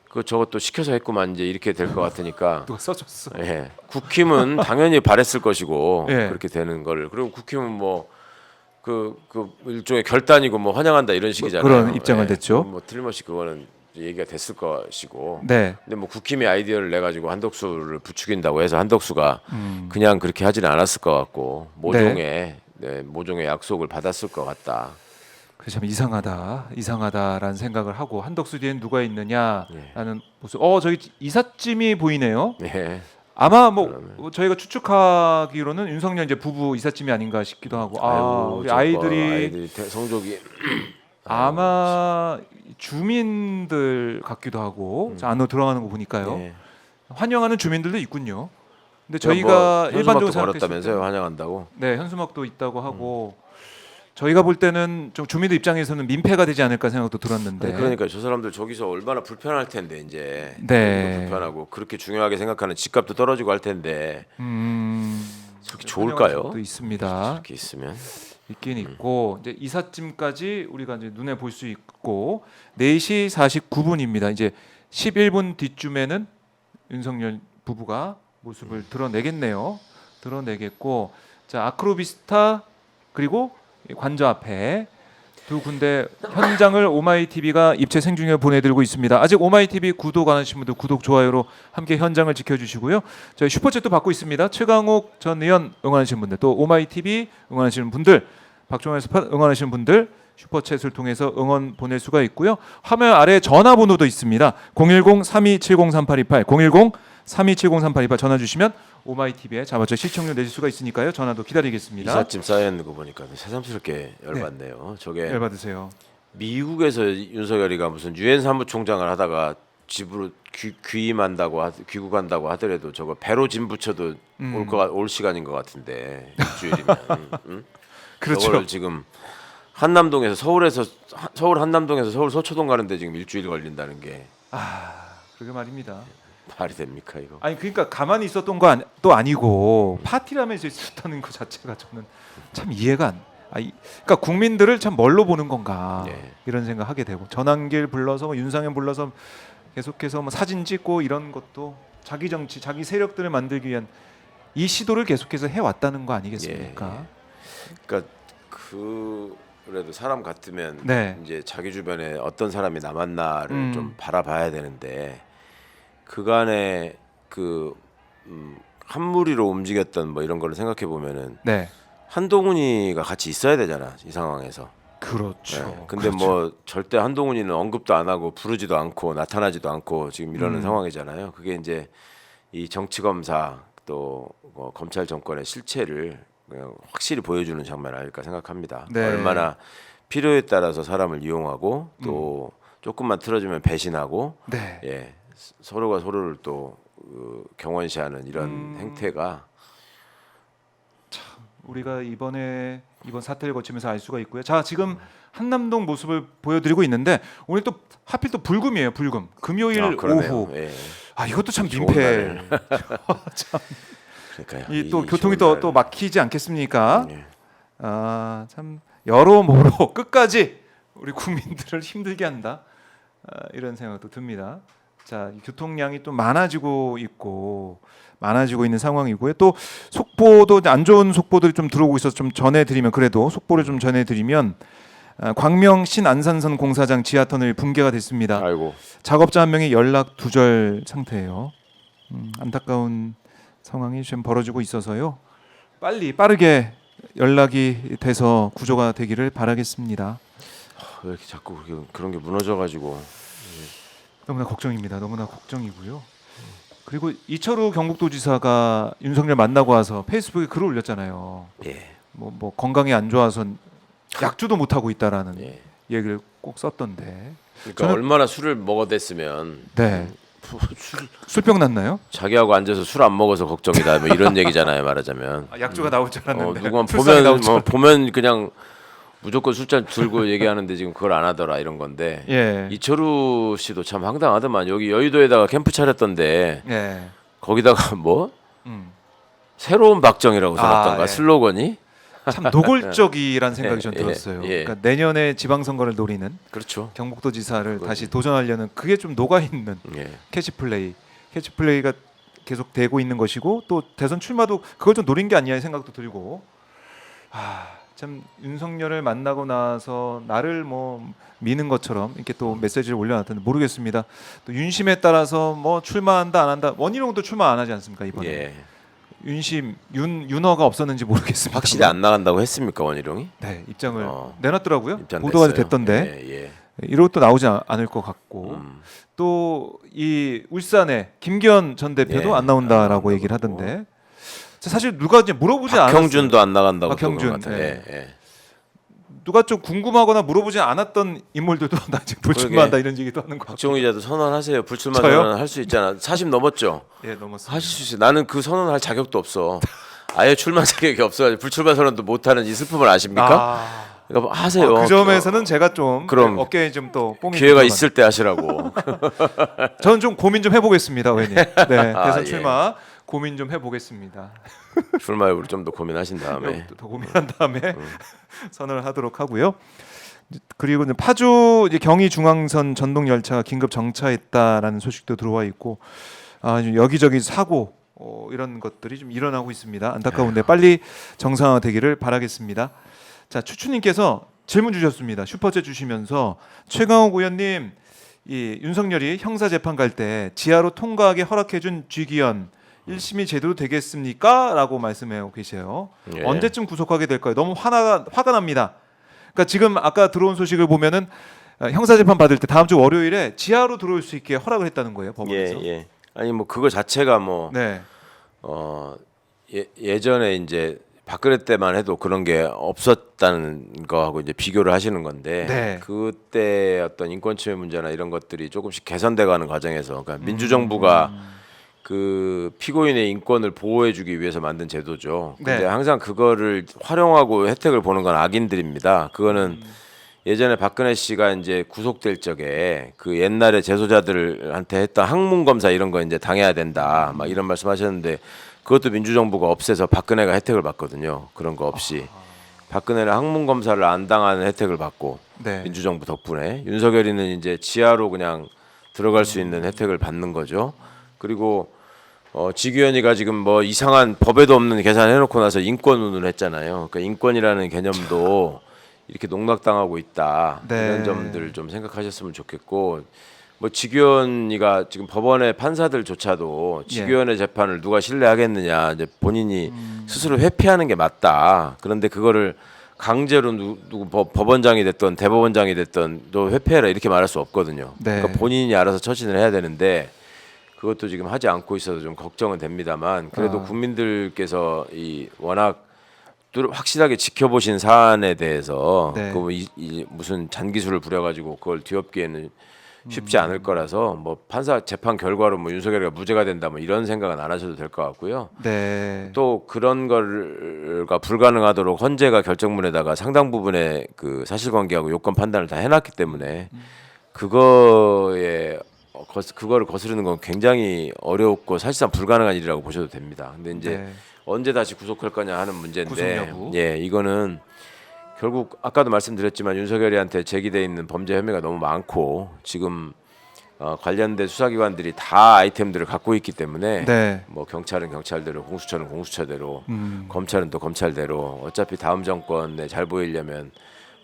그 저것도 시켜서 했구만 이제 이렇게 될 것 같으니까. 누가 써줬어. 예. 국힘은 당연히 바랬을 것이고 예. 그렇게 되는 걸. 그리고 국힘은 뭐 그 일종의 결단이고 뭐 환영한다 이런 식이잖아요. 그런 입장을 예. 냈죠. 뭐 틀림없이 그거는 얘기가 됐을 것이고. 네. 근데 뭐 국힘이 아이디어를 내 가지고 한덕수를 부추긴다고 해서 한덕수가 그냥 그렇게 하지는 않았을 것 같고 모종의 약속을 받았을 것 같다. 그래서 참 이상하다라는 생각을 하고 한덕수 뒤엔 누가 있느냐라는 예. 모습. 저기 이삿짐이 보이네요. 예. 아마 뭐 저희가 추측하기로는 윤석열 이제 부부 이삿짐이 아닌가 싶기도 하고. 아이고, 우리 저거 아이들이 성족이 아마 주민들 같기도 하고 저 안으로 들어가는 거 보니까요. 네. 환영하는 주민들도 있군요. 근데 저희가 저희가 일반적으로 현수막도 생각했을 걸었다면서요, 때 환영한다고. 네, 현수막도 있다고 하고 저희가 볼 때는 좀 주민들 입장에서는 민폐가 되지 않을까 생각도 들었는데. 그러니까 저 사람들 저기서 얼마나 불편할 텐데 이제. 네. 불편하고 그렇게 중요하게 생각하는 집값도 떨어지고 할 텐데. 그렇게 좋을까요? 또 있습니다. 이렇게 있으면. 있긴 있고 이제 이삿짐까지 우리가 이제 눈에 볼 수 있고 4시 49분입니다. 이제 11분 뒤쯤에는 윤석열 부부가 모습을 드러내겠네요. 드러내겠고 자 아크로비스타 그리고 관저 앞에 두 군데 현장을 오마이TV가 입체 생중계 보내드리고 있습니다. 아직 오마이TV 구독 안 하신 분들 구독 좋아요로 함께 현장을 지켜주시고요. 저희 슈퍼챗도 받고 있습니다. 최강욱 전 의원 응원하시는 분들 또 오마이TV 응원하시는 분들 박종환 스팟 응원하시는 분들 슈퍼챗을 통해서 응원 보낼 수가 있고요. 화면 아래 전화번호도 있습니다. 010-3270-3828 010-3270-3828 전화 주시면 오마이TV에 자발적 시청률 내실 수가 있으니까요. 전화도 기다리겠습니다. 이삿짐 쌓여 있는 거 보니까 새삼스럽게 열받네요. 저게 열받으세요. 미국에서 윤석열이가 무슨 유엔 사무총장을 하다가 집으로 귀국한다고 하더라도 저거 배로 짐 붙여도 올 시간인 것 같은데 일주일이면. 응? 그렇죠. 저거를 지금 한남동에서 서울 한남동에서 서울 서초동 가는데 지금 일주일 걸린다는 게 그러게 말입니다. 말이 됩니까 이거? 아니 그러니까 가만히 있었던 거 또 아니고 파티라면서 있었다는 것 자체가 저는 참 이해가 안. 그러니까 국민들을 참 뭘로 보는 건가 네. 이런 생각하게 되고 전환길 불러서 윤상현 불러서 계속해서 사진 찍고 이런 것도 자기 정치, 자기 세력들을 만들기 위한 이 시도를 계속해서 해왔다는 거 아니겠습니까? 그러니까 그래도 사람 같으면 네. 이제 자기 주변에 어떤 사람이 남았나를 좀 바라봐야 되는데 그간에 한 무리로 움직였던 뭐 이런 거를 생각해 보면은 네. 한동훈이가 같이 있어야 되잖아 이 상황에서. 그렇죠. 네. 근데 그렇죠. 뭐 절대 한동훈이는 언급도 안 하고 부르지도 않고 나타나지도 않고 지금 이러는 상황이잖아요. 그게 이제 이 정치 검사 또 검찰 정권의 실체를 그냥 확실히 보여주는 장면 아닐까 생각합니다. 네. 얼마나 필요에 따라서 사람을 이용하고 또 조금만 틀어주면 배신하고 네. 예, 서로가 서로를 또 경원시하는 이런 행태가 우리가 이번 사태를 거치면서 알 수가 있고요. 자, 지금 한남동 모습을 보여드리고 있는데 오늘 또 하필 또 불금이에요. 불금. 금요일 그러네요. 오후. 예. 이것도 참 좋은 민폐. 참. 그러니까요. 이 또 이 교통이 좋은 또 막히지 않겠습니까? 예. 참 여러모로 끝까지 우리 국민들을 힘들게 한다. 이런 생각도 듭니다. 자, 이 교통량이 또 많아지고 있는 상황이고요. 또 속보도 안 좋은 속보들이 좀 들어오고 있어서 좀 전해드리면 그래도 속보를 좀 전해드리면 광명 신안산선 공사장 지하터널 붕괴가 됐습니다. 아이고. 작업자 한 명이 연락 두절 상태예요. 안타까운 상황이 지금 벌어지고 있어서요. 빠르게 연락이 돼서 구조가 되기를 바라겠습니다. 왜 이렇게 자꾸 그런 게 무너져가지고 너무나 걱정입니다. 너무나 걱정이고요. 그리고 이철우 경북도지사가 윤석열 만나고 와서 페이스북에 글을 올렸잖아요. 예. 뭐 건강이 안 좋아서 약주도 못 하고 있다라는 예. 얘기를 꼭 썼던데. 그러니까 얼마나 술을 먹어댔으면 네. 술병 났나요? 자기하고 앉아서 술 안 먹어서 걱정이다 뭐 이런 얘기잖아요 말하자면. 약주가 나올 줄 알았는데. 누가 출산이 나올 줄 보면 그냥 무조건 술잔 들고 얘기하는데 지금 그걸 안 하더라 이런 건데. 예. 이철우 씨도 참 황당하더만. 여기 여의도에다가 캠프 차렸던데 예. 거기다가 뭐 음. 새로운 박정희라고 써놨던가 예. 슬로건이. 참 노골적이라는 생각이 좀 예, 들었어요. 예. 그러니까 내년에 지방선거를 노리는 그렇죠. 경북도지사를 다시 도전하려는 그게 좀 녹아 있는 예. 캐치플레이가 계속 되고 있는 것이고 또 대선 출마도 그걸 좀 노린 게 아니냐 생각도 들고 참 윤석열을 만나고 나서 나를 뭐 미는 것처럼 이렇게 또 메시지를 올려놨던데 모르겠습니다. 또 윤심에 따라서 뭐 출마한다 안 한다 원희룡도 출마 안 하지 않습니까 이번에? 예. 윤허가 없었는지 모르겠습니다. 확실히 안 나간다고 했습니까 원희룡이? 네 입장을 내놨더라고요. 보도가 됐던데 예. 이러고 또 나오지 않을 것 같고 또 이 울산의 김기현 전 대표도 예, 안 나온다라고 안 얘기를 나온다고. 하던데 사실 누가 이제 물어보지 않았어요. 박형준도 안 나간다고. 박형준, 그런 것 같아요. 예. 예. 누가 좀 궁금하거나 물어보지 않았던 인물들도 나 지금 불출마한다 이런 얘기도 하는 거 같아요. 박종훈 기자도 선언하세요. 불출마 저요? 선언 할 수 있잖아. 40 넘었죠. 예, 넘었습니다. 하실 수 있어요. 나는 그 선언할 자격도 없어. 아예 출마 자격이 없어. 불출마 선언도 못하는 이 슬픔을 아십니까? 그러니까 하세요. 그 점에서는 제가 좀 그럼 어깨에 좀 또 뽕이 기회가 들어가는. 있을 때 하시라고. 저는 좀 고민 좀 해보겠습니다, 의원님. 네, 대선 예. 출마 고민 좀 해보겠습니다. 출마 여부를 좀 더 고민하신 다음에. 더 고민한 다음에 선언을 하도록 하고요. 그리고 이제 파주 이제 경의 중앙선 전동 열차가 긴급 정차했다라는 소식도 들어와 있고, 여기저기 사고 이런 것들이 좀 일어나고 있습니다. 안타까운데 빨리 정상화되기를 바라겠습니다. 자, 추추님께서 질문 주셨습니다. 슈퍼챗 주시면서 최강욱 의원님, 이 윤석열이 형사 재판 갈 때 지하로 통과하게 허락해준 쥐기현 1심이 제대로 되겠습니까? 라고 말씀하고 계세요. 예. 언제쯤 구속하게 될까요? 너무 화가 납니다. 그러니까 지금 아까 들어온 소식을 보면은 형사 재판 받을 때 다음 주 월요일에 지하로 들어올 수 있게 허락을 했다는 거예요, 법원에서. 예. 아니 뭐 그거 자체가 뭐 네. 예전에 이제 박근혜 때만 해도 그런 게 없었다는 거하고 이제 비교를 하시는 건데 네. 그때 어떤 인권 침해 문제나 이런 것들이 조금씩 개선돼가는 과정에서 그러니까 민주정부가 그 피고인의 인권을 보호해주기 위해서 만든 제도죠. 근데 네. 항상 그거를 활용하고 혜택을 보는 건 악인들입니다. 그거는 예전에 박근혜 씨가 이제 구속될 적에 그 옛날에 재소자들한테 했던 학문 검사 이런 거 이제 당해야 된다 막 이런 말씀하셨는데 그것도 민주정부가 없애서 박근혜가 혜택을 받거든요. 그런 거 없이 박근혜는 학문 검사를 안 당하는 혜택을 받고 네. 민주정부 덕분에 윤석열이는 이제 지하로 그냥 들어갈 수 있는 혜택을 받는 거죠. 그리고 지규현이가 지금 뭐 이상한 법에도 없는 계산 해놓고 나서 인권 운운을 했잖아요. 그러니까 인권이라는 개념도 이렇게 농락당하고 있다. 네. 이런 점들을 좀 생각하셨으면 좋겠고 뭐 지규현이가 지금 법원의 판사들조차도 지규현의 재판을 누가 신뢰하겠느냐 이제 본인이 스스로 회피하는 게 맞다. 그런데 그거를 강제로 누구 법원장이 됐던 대법원장이 됐던 너 회피해라 이렇게 말할 수 없거든요. 네. 그러니까 본인이 알아서 처신을 해야 되는데 그것도 지금 하지 않고 있어서 좀 걱정은 됩니다만 그래도 국민들께서 이 워낙 확실하게 지켜보신 사안에 대해서 네. 그 무슨 잔기술을 부려가지고 그걸 뒤엎기에는 쉽지 않을 거라서 뭐 판사 재판 결과로 뭐 윤석열이가 무죄가 된다 뭐 이런 생각은 안 하셔도 될 것 같고요. 네. 또 그런 거가 불가능하도록 헌재가 결정문에다가 상당 부분의 그 사실관계하고 요건 판단을 다 해놨기 때문에 그거를 거스르는 건 굉장히 어렵고 사실상 불가능한 일이라고 보셔도 됩니다. 근데 이제 네. 언제 다시 구속할 거냐 하는 문제인데, 구속 여부. 예, 이거는 결국 아까도 말씀드렸지만 윤석열이한테 제기돼 있는 범죄 혐의가 너무 많고 지금 관련된 수사기관들이 다 아이템들을 갖고 있기 때문에 네. 뭐 경찰은 경찰대로, 공수처는 공수처대로, 검찰은 또 검찰대로 어차피 다음 정권에 잘 보이려면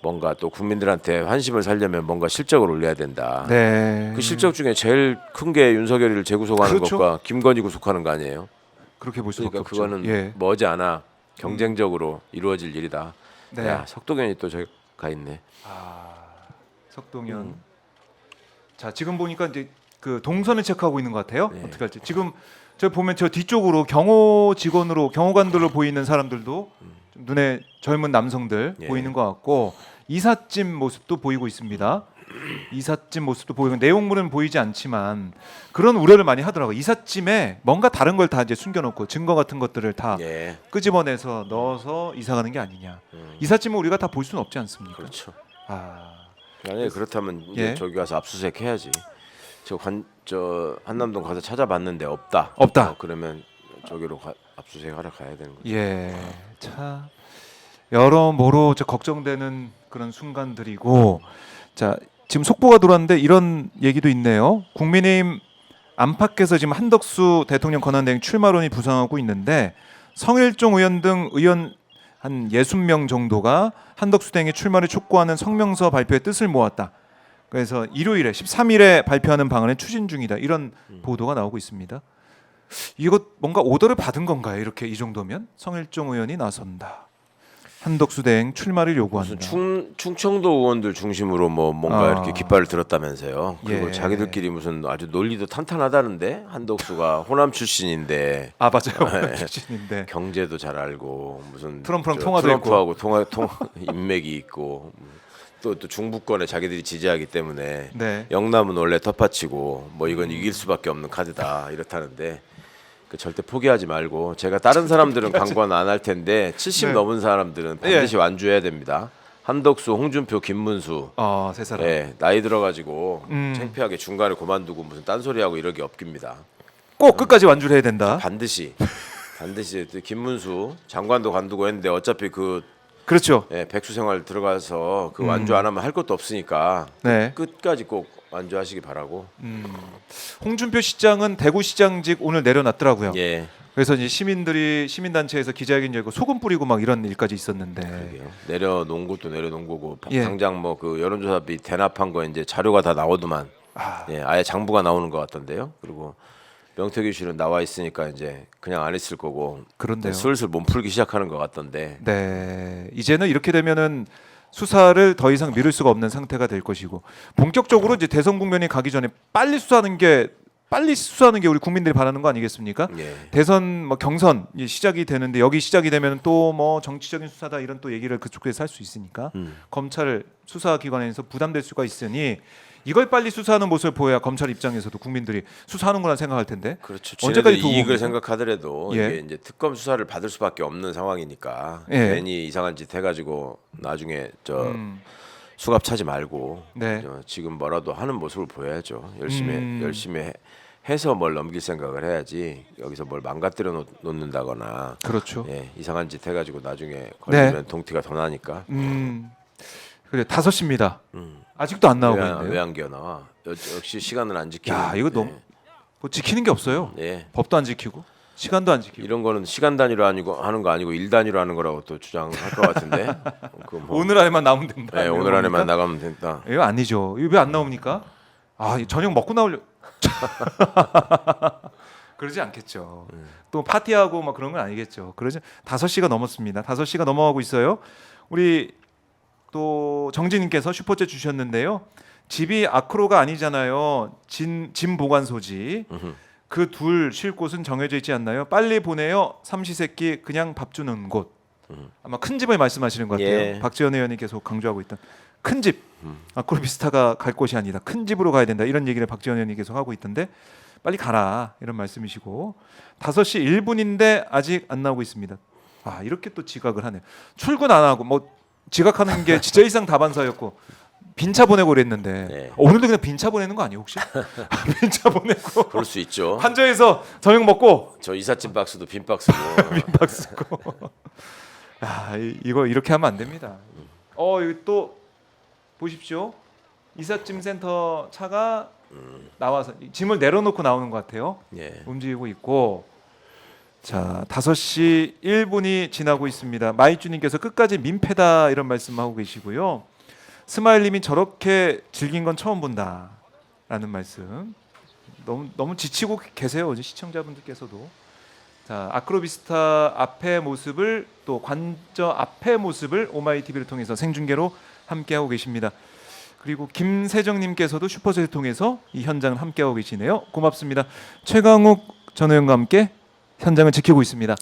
뭔가 또 국민들한테 환심을 살려면 뭔가 실적을 올려야 된다. 네. 그 실적 중에 제일 큰 게 윤석열이를 재구속하는 그렇죠. 것과 김건희 구속하는 거 아니에요? 그렇게 볼 수밖에 그러니까 없죠. 그거는 예. 머지않아 경쟁적으로 이루어질 일이다. 네. 야, 석동현이 또 저기 가 있네. 석동현. 자, 지금 보니까 이제 그 동선을 체크하고 있는 것 같아요. 네. 어떻게 할지. 지금 저 보면 저 뒤쪽으로 경호관들로 보이는 사람들도 좀 눈에 젊은 남성들 예. 보이는 것 같고 이삿짐 모습도 보이고 있습니다. 이삿짐 모습도 보이고 내용물은 보이지 않지만 그런 우려를 많이 하더라고요. 이삿짐에 뭔가 다른 걸 다 이제 숨겨놓고 증거 같은 것들을 다 예, 끄집어내서 넣어서 이사 가는 게 아니냐. 이삿짐을 우리가 다 볼 수는 없지 않습니까? 그렇죠. 아, 만약에 그렇다면 이제 예. 저기 가서 압수수색 해야지. 저 한남동 가서 찾아봤는데 없다. 없다. 그러면 저기로 압수수색 하러 가야 되는 거죠. 예, 참 여러모로 저 걱정되는 그런 순간들이고, 자 지금 속보가 들어왔는데 이런 얘기도 있네요. 국민의힘 안팎에서 지금 한덕수 대통령 권한대행 출마론이 부상하고 있는데 성일종 의원 등 의원 한 60명 정도가 한덕수 대행의 출마를 촉구하는 성명서 발표의 뜻을 모았다. 그래서 일요일에 13일에 발표하는 방안을 추진 중이다. 이런 보도가 나오고 있습니다. 이거 뭔가 오더를 받은 건가요? 이렇게 이 정도면 성일종 의원이 나선다. 한덕수 대행 출마를 무슨 요구한다. 충청도 의원들 중심으로 뭐 뭔가 이렇게 깃발을 들었다면서요. 그리고 예. 자기들끼리 무슨 아주 논리도 탄탄하다는데 한덕수가 호남 출신인데 아 맞아요. 출신인데 경제도 잘 알고 무슨 트럼프랑 저 통화도 트럼프하고 통화 인맥이 있고 또 중부권에 자기들이 지지하기 때문에 네. 영남은 원래 텃밭이고 뭐 이건 이길 수밖에 없는 카드다 이렇다는데 그 절대 포기하지 말고 제가 다른 사람들은 강권 안 할 텐데 70 네. 넘은 사람들은 반드시 완주해야 됩니다. 한덕수, 홍준표, 김문수 세 사람. 네, 나이 들어가지고 창피하게 중간에 그만두고 무슨 딴소리하고 이럴 게 없깁니다. 꼭 끝까지 완주를 해야 된다. 반드시 김문수 장관도 관두고 했는데 어차피 그렇죠. 백수 생활 들어가서 그 완주 안 하면 할 것도 없으니까 네. 끝까지 꼭 완주하시기 바라고. 홍준표 시장은 대구시장직 오늘 내려놨더라고요. 예. 그래서 이제 시민단체에서 기자회견 열고 소금 뿌리고 막 이런 일까지 있었는데. 그러게요. 내려놓은 것도 내려놓은 거고 예. 당장 뭐 그 여론조사비 대납한 거 이제 자료가 다 나오더만. 아예 장부가 나오는 것 같던데요. 그리고 명태균 씨는 나와 있으니까 이제 그냥 안 했을 거고. 그런데요. 슬슬 몸풀기 시작하는 것 같던데. 네. 이제는 이렇게 되면은 수사를 더 이상 미룰 수가 없는 상태가 될 것이고 본격적으로 이제 대선 국면이 가기 전에 빨리 수사하는 게 우리 국민들이 바라는 거 아니겠습니까? 예. 대선 뭐 경선 시작이 되는데 여기 시작이 되면 또 뭐 정치적인 수사다 이런 또 얘기를 그쪽에서 할 수 있으니까 검찰 수사기관에서 부담될 수가 있으니 이걸 빨리 수사하는 모습을 보여야 검찰 입장에서도 국민들이 수사하는구나 생각할 텐데 그렇죠. 언제까지 언제까지 두고 이익을 봅니까? 생각하더라도 예. 이게 이제 특검 수사를 받을 수밖에 없는 상황이니까 예. 괜히 이상한 짓 해가지고 나중에 수갑 차지 말고 네. 지금 뭐라도 하는 모습을 보여야죠. 열심히 해서 뭘 넘길 생각을 해야지 여기서 뭘 망가뜨려 놓는다거나 그렇죠. 이상한 짓 해가지고 나중에 걸리면 네. 동티가 더 나니까. 그래 5시입니다. 아직도 안 나오고 있네요. 왜 안 기어나와? 역시 시간을 안 지키는. 야 이거 너무 뭐 지키는 게 없어요. 예. 법도 안 지키고 시간도 안 지키고 이런 거는 시간 단위로 하는 거 아니고 일 단위로 하는 거라고 또 주장할 것 같은데. 오늘 안에만 나오면 된다. 네, 이런 오늘 안에만 겁니까? 나가면 된다. 이거 아니죠. 이거 왜 안 나옵니까? 저녁 먹고 나오려. 그러지 않겠죠. 또 파티하고 막 그런 건 아니겠죠. 그러지 5시가 넘었습니다. 5시가 넘어가고 있어요. 우리 또 정진님께서 슈퍼챗 주셨는데요. 집이 아크로가 아니잖아요. 짐 보관소지. 그 둘 쉴 곳은 정해져 있지 않나요? 빨리 보내요. 삼시세끼 그냥 밥 주는 곳. 아마 큰 집을 말씀하시는 것 같아요. 예. 박지원 의원이 계속 강조하고 있던 큰 집. 아크로비스타가 갈 곳이 아니다. 큰 집으로 가야 된다. 이런 얘기를 박지원 의원이 계속 하고 있던데 빨리 가라 이런 말씀이시고 5시 1분인데 아직 안 나오고 있습니다. 이렇게 또 지각을 하네. 출근 안 하고 뭐 지각하는 게 진짜 일상 다반사였고 빈차 보내고 그랬는데 네. 오늘도 그냥 빈차 보내는 거 아니에요 혹시? 빈차 보내고 그럴 수 있죠. 한저에서 저녁 먹고 저 이삿짐 박스도 빈 박스고. 빈박 쓰고 이거 이렇게 하면 안 됩니다. 이거 또 보십시오. 이삿짐 센터 차가 나와서 짐을 내려놓고 나오는 것 같아요. 예. 움직이고 있고 자 5시 1분이 지나고 있습니다. 마이주님께서 끝까지 민폐다 이런 말씀하고 계시고요. 스마일님이 저렇게 즐긴 건 처음 본다라는 말씀. 너무 지치고 계세요. 이제 시청자분들께서도. 자 아크로비스타 앞의 모습을 또 관저 앞의 모습을 오마이TV를 통해서 생중계로 함께하고 계십니다. 그리고 김세정님께서도 슈퍼챗을 통해서 이 현장을 함께하고 계시네요. 고맙습니다. 최강욱 전 의원과 함께 현장을 지키고 있습니다.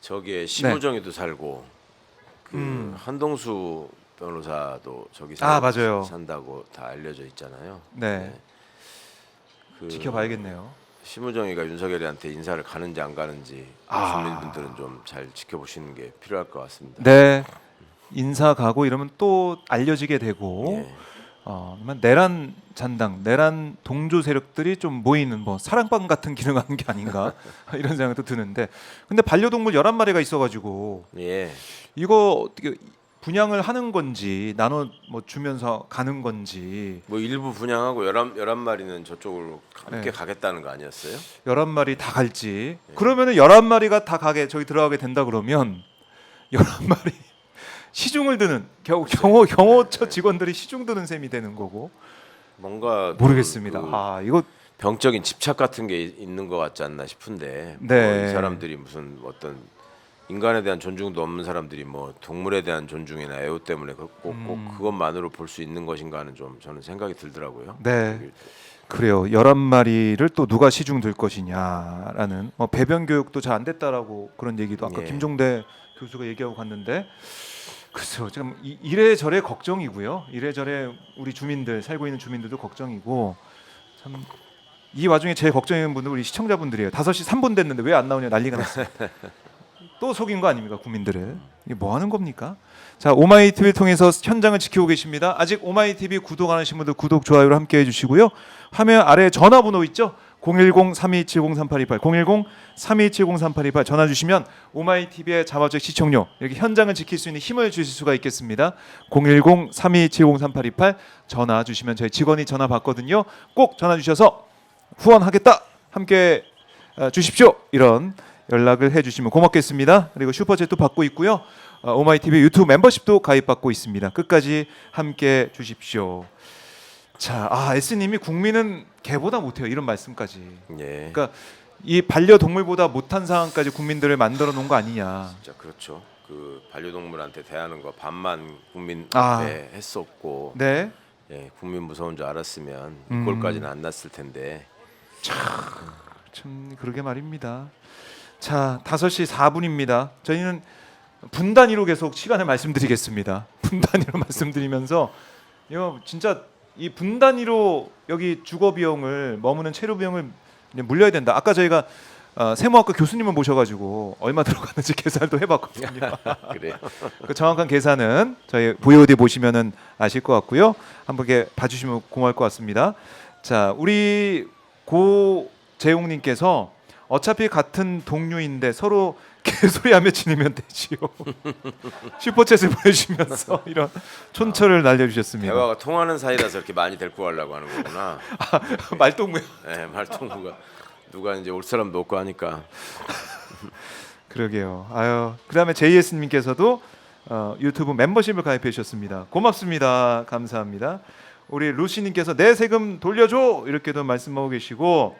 저기에 심우정이도 살고 한동수 변호사도 저기 맞아요. 산다고 다 알려져 있잖아요. 네. 그 지켜봐야겠네요. 심우정이가 윤석열이한테 인사를 가는지 안 가는지 주민분들은 좀 잘 지켜보시는 게 필요할 것 같습니다. 네. 인사 가고 이러면 또 알려지게 되고 예. 내란 잔당, 내란 동조 세력들이 좀 모이는 뭐 사랑방 같은 기능을 하는 게 아닌가 이런 생각도 드는데 근데 반려동물 11마리가 있어가지고 예. 이거 어떻게 분양을 하는 건지 나눠 뭐 주면서 가는 건지 뭐 일부 분양하고 11마리는 저쪽으로 함께 네. 가겠다는 거 아니었어요? 11마리 다 갈지 그러면은 11마리가 다 가게 저기 들어가게 된다 그러면 11마리 시중을 드는 경호처 직원들이 시중 드는 셈이 되는 거고 뭔가 모르겠습니다. 이거 병적인 집착 같은 게 있는 것 같지 않나 싶은데 네. 이 사람들이 무슨 어떤 인간에 대한 존중도 없는 사람들이 뭐 동물에 대한 존중이나 애호 때문에 꼭 그것만으로 볼 수 있는 것인가 하는 좀 저는 생각이 들더라고요. 네. 그래요. 11마리를 또 누가 시중 들 것이냐라는 배변 교육도 잘 안 됐다라고 그런 얘기도 아까 예. 김종대 교수가 얘기하고 갔는데 글쎄요. 지금 이래저래 걱정이고요. 이래저래 우리 주민들 살고 있는 주민들도 걱정이고 참 이 와중에 제일 걱정인 분들 우리 시청자분들이에요. 5시 3분 됐는데 왜 안 나오냐 난리가 났습니다. 또 속인 거 아닙니까 국민들을. 이게 뭐 하는 겁니까? 자, 오마이TV를 통해서 현장을 지키고 계십니다. 아직 오마이TV 구독 안 하신 분들 구독 좋아요로 함께 해주시고요. 화면 아래 전화번호 있죠? 010-3270-3828 010-3270-3828 전화 주시면 오마이TV의 자발적 시청료 이렇게 현장을 지킬 수 있는 힘을 주실 수가 있겠습니다. 010-3270-3828 전화 주시면 저희 직원이 전화 받거든요. 꼭 전화 주셔서 후원하겠다 함께 주십시오 이런 연락을 해주시면 고맙겠습니다. 그리고 슈퍼챗도 받고 있고요. 오마이TV 유튜브 멤버십도 가입받고 있습니다. 끝까지 함께 주십시오. 자, S님이 국민은 개보다 못해요 이런 말씀까지. 예. 그러니까 이 반려동물보다 못한 상황까지 국민들을 만들어 놓은 거 아니냐. 진짜 그렇죠. 그 반려동물한테 대하는 거 반만 국민 아. 앞에 했었고, 네. 예, 국민 무서운 줄 알았으면 이 꼴까지는 안 났을 텐데. 참 그러게 말입니다. 자, 5시 4분입니다. 저희는 분 단위로 계속 시간을 말씀드리겠습니다. 분 단위로 말씀드리면서 이거 진짜 이 분 단위로 여기 주거 비용을 머무는 체류 비용을 물려야 된다. 아까 저희가 세무학과 교수님을 모셔가지고 얼마 들어가는지 계산도 해봤거든요. 그래요. 그 정확한 계산은 저희 VOD 보시면은 아실 것 같고요. 한번 이렇게 봐주시면 고마울 것 같습니다. 자, 우리 고재용님께서 어차피 같은 동료인데 서로 개소리하며 지내면 되지요. 슈퍼챗을 보내주시면서 이런 촌철을 날려주셨습니다. 대화가 통하는 사이라서 이렇게 많이 데리고 가려고 하는 거구나. 말동무요. 네, 말동무가 누가 이제 올 사람도 없고 하니까. 그러게요. 아유, 그다음에 JS님께서도 유튜브 멤버십을 가입해 주셨습니다. 고맙습니다. 감사합니다. 우리 루시님께서 내 세금 돌려줘 이렇게도 말씀하고 계시고.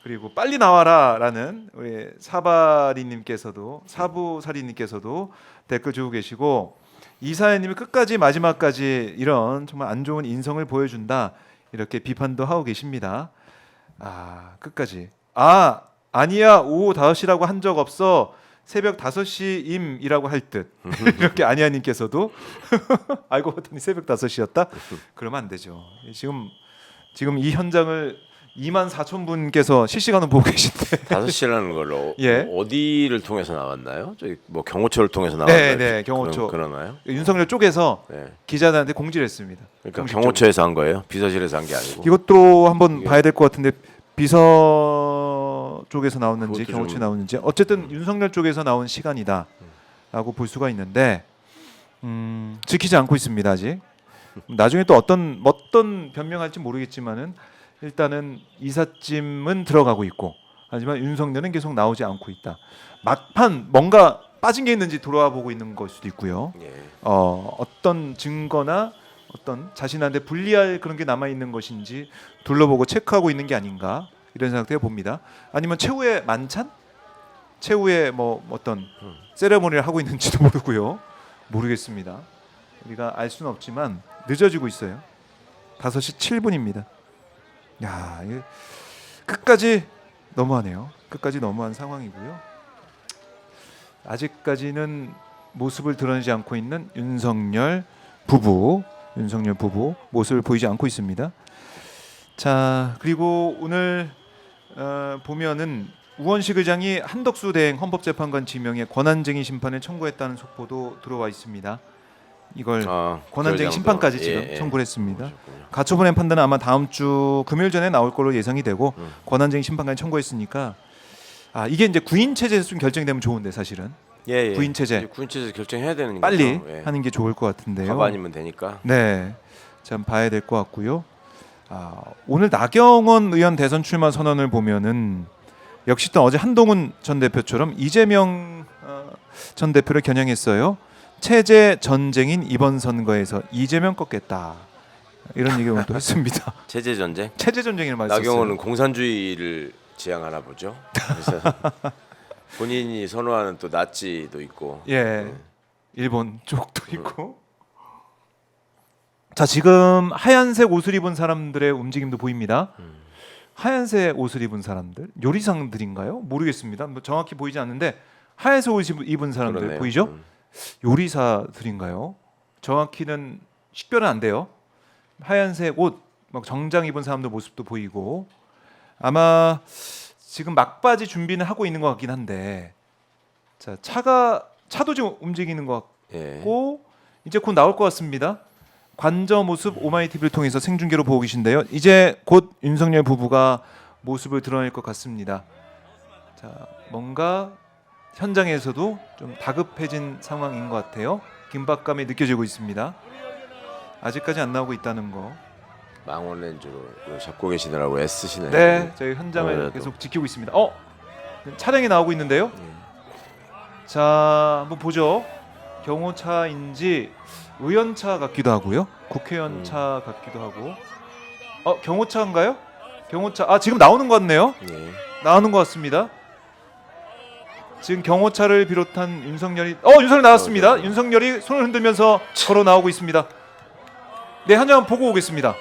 그리고 빨리 나와라라는 우리 사바리님께서도 사부사리님께서도 댓글 주고 계시고 이사연님이 끝까지 마지막까지 이런 정말 안 좋은 인성을 보여준다 이렇게 비판도 하고 계십니다. 끝까지 아니야 오후 5시라고 한 적 없어 새벽 5시임이라고 할 듯 이렇게 아니야님께서도 알고 봤더니 새벽 5시였다? 그러면 안 되죠. 지금 이 현장을 24,000분께서 실시간으로 보고 계신데 5시라는 걸로 예. 어디를 통해서 나왔나요? 저기 뭐 경호처를 통해서 나왔나요? 네, 경호처. 그러나요? 윤석열 쪽에서 네. 기자들한테 공지를 했습니다. 그러니까 공식적으로. 경호처에서 한 거예요? 비서실에서 한 게 아니고. 이것도 한번 봐야 될 것 같은데 비서 쪽에서 나왔는지 그것도 경호처 좀- 나왔는지 어쨌든 윤석열 쪽에서 나온 시간이다라고 볼 수가 있는데 지키지 않고 있습니다 아직. 나중에 또 어떤 변명할지 모르겠지만은 일단은 이삿짐은 들어가고 있고 하지만 윤석열은 계속 나오지 않고 있다. 막판 뭔가 빠진 게 있는지 돌아와 보고 있는 걸 수도 있고요. 예. 어떤 증거나 어떤 자신한테 불리할 그런 게 남아 있는 것인지 둘러보고 체크하고 있는 게 아닌가 이런 생각도 해봅니다. 아니면 최후의 만찬, 최후의 뭐 어떤 세레모니를 하고 있는지도 모르고요. 모르겠습니다. 우리가 알 수는 없지만 늦어지고 있어요. 5시 7분입니다. 야, 이게 끝까지 너무하네요. 끝까지 너무한 상황이고요. 아직까지는 모습을 드러내지 않고 있는 윤석열 부부 모습을 보이지 않고 있습니다. 자, 그리고 오늘 보면은 우원식 의장이 한덕수 대행 헌법재판관 지명에 권한쟁의 심판을 청구했다는 속보도 들어와 있습니다. 이걸 권한쟁의 그 심판까지 정도. 지금 예, 예. 청구를 했습니다. 그러셨군요. 가처분의 판단은 아마 다음 주 금요일 전에 나올 걸로 예상이 되고 권한쟁의 심판까지 청구했으니까 이게 이제 구인 체제에서 좀 결정이 되면 좋은데 사실은 예. 구인 체제. 이제 구인 체제 결정해야 되는 빨리 거죠. 예. 하는 게 좋을 것 같은데요. 과반이면 되니까. 네, 참 봐야 될 것 같고요. 오늘 나경원 의원 대선 출마 선언을 보면은 역시 또 어제 한동훈 전 대표처럼 이재명 전 대표를 겨냥했어요. 체제 전쟁인 이번 선거에서 이재명 꺾겠다 이런 얘기를 또 했습니다. 체제 전쟁. 체제 전쟁이라는 말 썼어요. 나경원은 공산주의를 지향하나 보죠. 그래서 본인이 선호하는 또 나치도 있고. 예, 일본 쪽도 있고. 자, 지금 하얀색 옷을 입은 사람들의 움직임도 보입니다. 하얀색 옷을 입은 사람들, 요리상들인가요? 모르겠습니다. 뭐 정확히 보이지 않는데 하얀색 옷을 입은 사람들 그러네요. 보이죠? 요리사들인가요? 정확히는 식별은 안 돼요. 하얀색 옷, 막 정장 입은 사람들 모습도 보이고 아마 지금 막바지 준비는 하고 있는 것 같긴 한데 자 차도 좀 움직이는 것 예. 같고 이제 곧 나올 것 같습니다. 관저 모습 오마이 TV를 통해서 생중계로 보고 계신데요. 이제 곧 윤석열 부부가 모습을 드러낼 것 같습니다. 자 뭔가 현장에서도 좀 다급해진 상황인 것 같아요. 긴박감이 느껴지고 있습니다. 아직까지 안 나오고 있다는 거. 망원 렌즈로 잡고 계시느라고 애쓰시네요. 네, 저희 현장을 아무래도. 계속 지키고 있습니다. 차량이 나오고 있는데요. 자, 한번 보죠. 경호차인지 의원차 같기도 하고요. 국회의원 차 같기도 하고. 경호차인가요? 경호차. 지금 나오는 것 같네요. 예. 나오는 것 같습니다. 지금 경호차를 비롯한 윤석열이 나왔습니다. 윤석열이 손을 흔들면서 걸어 나오고 있습니다. 네, 현장 보고 오겠습니다.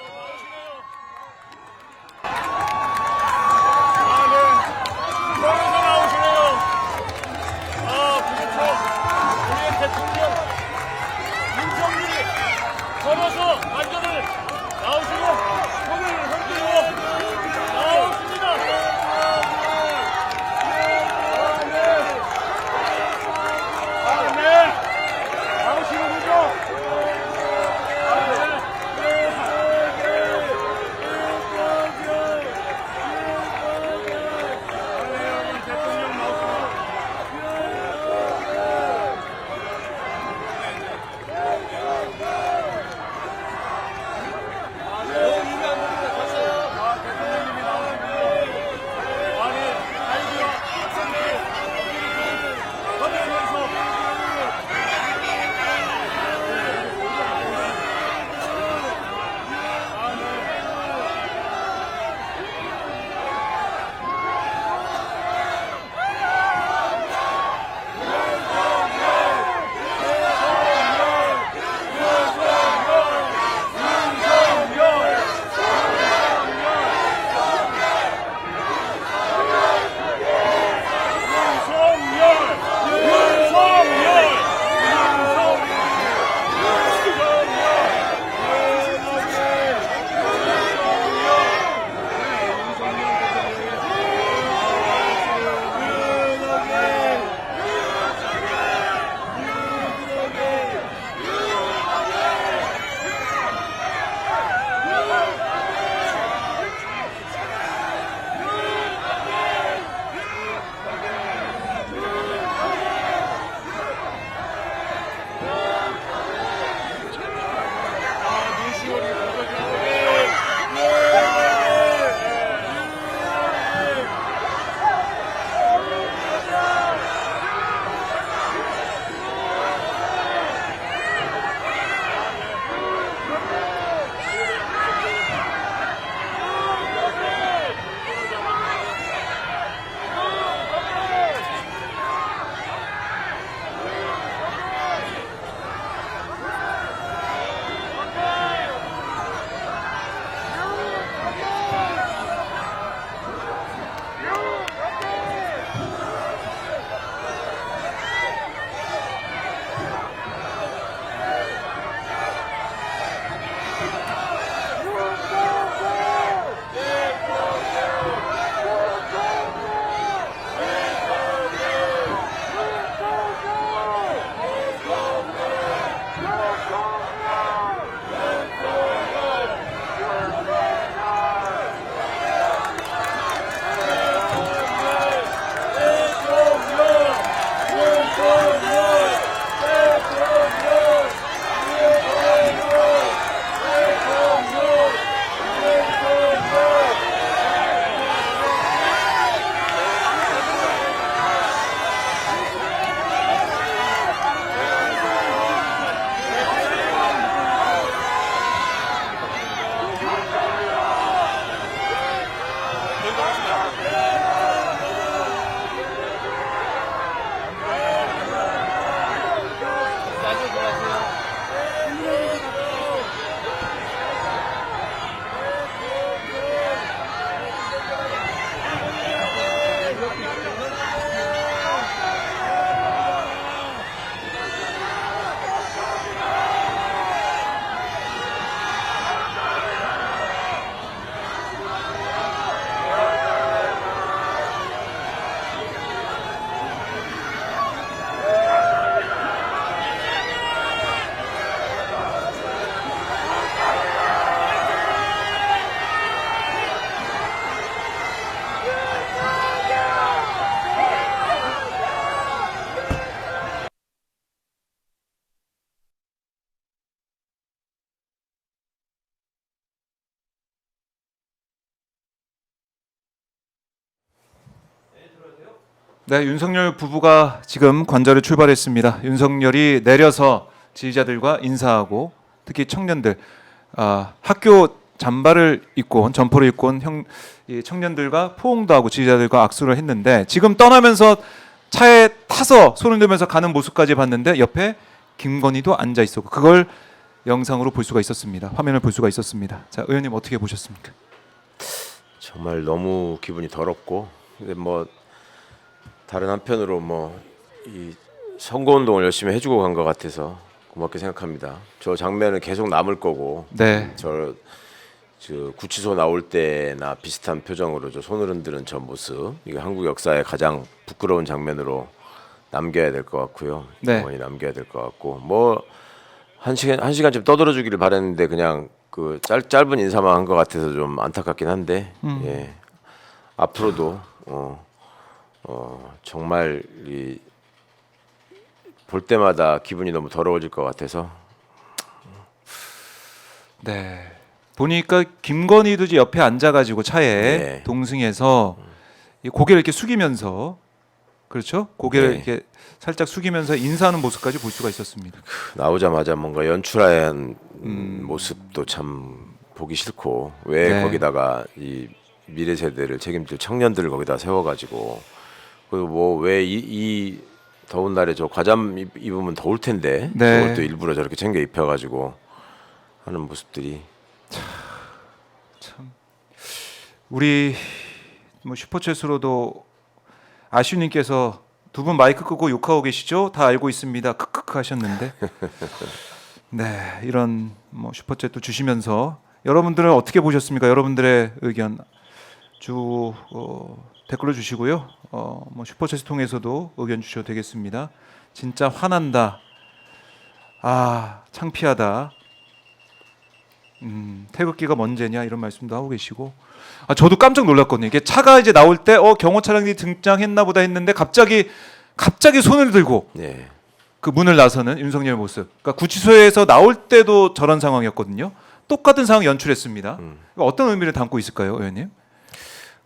네, 윤석열 부부가 지금 관저를 출발했습니다. 윤석열이 내려서 지지자들과 인사하고 특히 청년들, 학교 잠바를 입고 온 점퍼를 입고 온 이 청년들과 포옹도 하고 지지자들과 악수를 했는데 지금 떠나면서 차에 타서 손을 들면서 가는 모습까지 봤는데 옆에 김건희도 앉아 있었고 그걸 영상으로 볼 수가 있었습니다. 화면을 볼 수가 있었습니다. 자, 의원님 어떻게 보셨습니까? 정말 너무 기분이 더럽고 근데 뭐 다른 한편으로 뭐 이 선거운동을 열심히 해주고 간 것 같아서 고맙게 생각합니다. 저 장면은 계속 남을 거고 네. 저 구치소 나올 때나 비슷한 표정으로 저 손을 흔드는 저 모습 이게 한국 역사의 가장 부끄러운 장면으로 남겨야 될 것 같고요. 네. 영원히 남겨야 될 것 같고 뭐 한 시간쯤 떠들어 주기를 바랬는데 그냥 그 짧은 인사만 한 것 같아서 좀 안타깝긴 한데 예. 앞으로도 정말 볼 때마다 기분이 너무 더러워질 것 같아서 네. 보니까 김건희도 이제 옆에 앉아가지고 차에 네. 동승해서 이 고개를 이렇게 숙이면서 그렇죠? 고개를 네. 이렇게 살짝 숙이면서 인사하는 모습까지 볼 수가 있었습니다. 나오자마자 뭔가 연출한 모습도 참 보기 싫고 왜 네. 거기다가 이 미래 세대를 책임질 청년들을 거기다 세워가지고 그리고 뭐 왜 이 더운 날에 저 과잠 입으면 더울 텐데 네. 저걸 또 일부러 저렇게 챙겨 입혀가지고 하는 모습들이 참 우리 뭐 슈퍼챗으로도 아쉬우님께서 두 분 마이크 끄고 욕하고 계시죠? 다 알고 있습니다. 크크크 하셨는데 네 이런 뭐 슈퍼챗도 주시면서 여러분들은 어떻게 보셨습니까? 여러분들의 의견 댓글로 주시고요. 뭐 슈퍼챗을 통해서도 의견 주셔도 되겠습니다. 진짜 화난다. 창피하다. 태극기가 먼저냐 이런 말씀도 하고 계시고 저도 깜짝 놀랐거든요. 이게 차가 이제 나올 때 경호 차량이 등장했나 보다 했는데 갑자기 손을 들고 네. 그 문을 나서는 윤석열 모습. 그러니까 구치소에서 나올 때도 저런 상황이었거든요. 똑같은 상황 연출했습니다. 어떤 의미를 담고 있을까요, 의원님?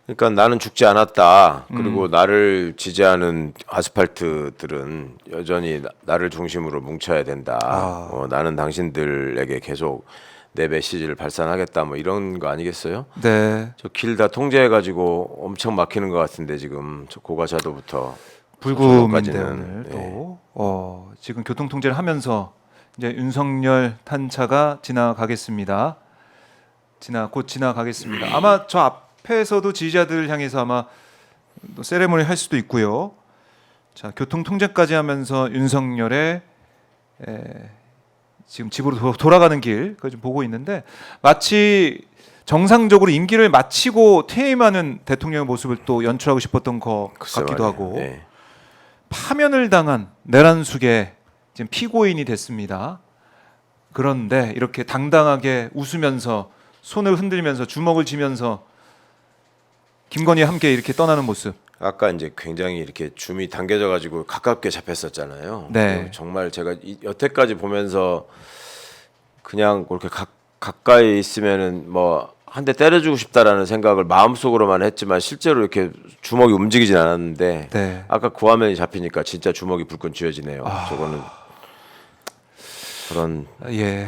그러니까 나는 죽지 않았다. 그리고 나를 지지하는 아스팔트들은 여전히 나를 중심으로 뭉쳐야 된다. 나는 당신들에게 계속 내 메시지를 발산하겠다. 뭐 이런 거 아니겠어요? 네. 저 길 다 통제해가지고 엄청 막히는 것 같은데 지금 저 고가차도부터 불금인데 서초동까지는, 오늘 예. 또 지금 교통 통제를 하면서 이제 윤석열 탄차가 지나가겠습니다. 곧 지나가겠습니다. 아마 저 앞에서도 지지자들을 향해서 아마 또 세레모니 할 수도 있고요. 자, 교통 통제까지 하면서 윤석열의 지금 집으로 돌아가는 길 그걸 좀 보고 있는데 마치 정상적으로 임기를 마치고 퇴임하는 대통령의 모습을 또 연출하고 싶었던 것 글쎄 같기도 말이에요. 하고 예. 파면을 당한 내란숙의 지금 피고인이 됐습니다. 그런데 이렇게 당당하게 웃으면서 손을 흔들면서 주먹을 쥐면서 김건희와 함께 이렇게 떠나는 모습. 아까 이제 굉장히 이렇게 줌이 당겨져 가지고 가깝게 잡혔었잖아요. 네. 정말 제가 여태까지 보면서 그냥 그렇게 가까이 있으면은 뭐 한 대 때려주고 싶다라는 생각을 마음속으로만 했지만 실제로 이렇게 주먹이 움직이진 않았는데 네. 아까 그 화면이 잡히니까 진짜 주먹이 불끈 쥐어지네요. 저거는 그런 예.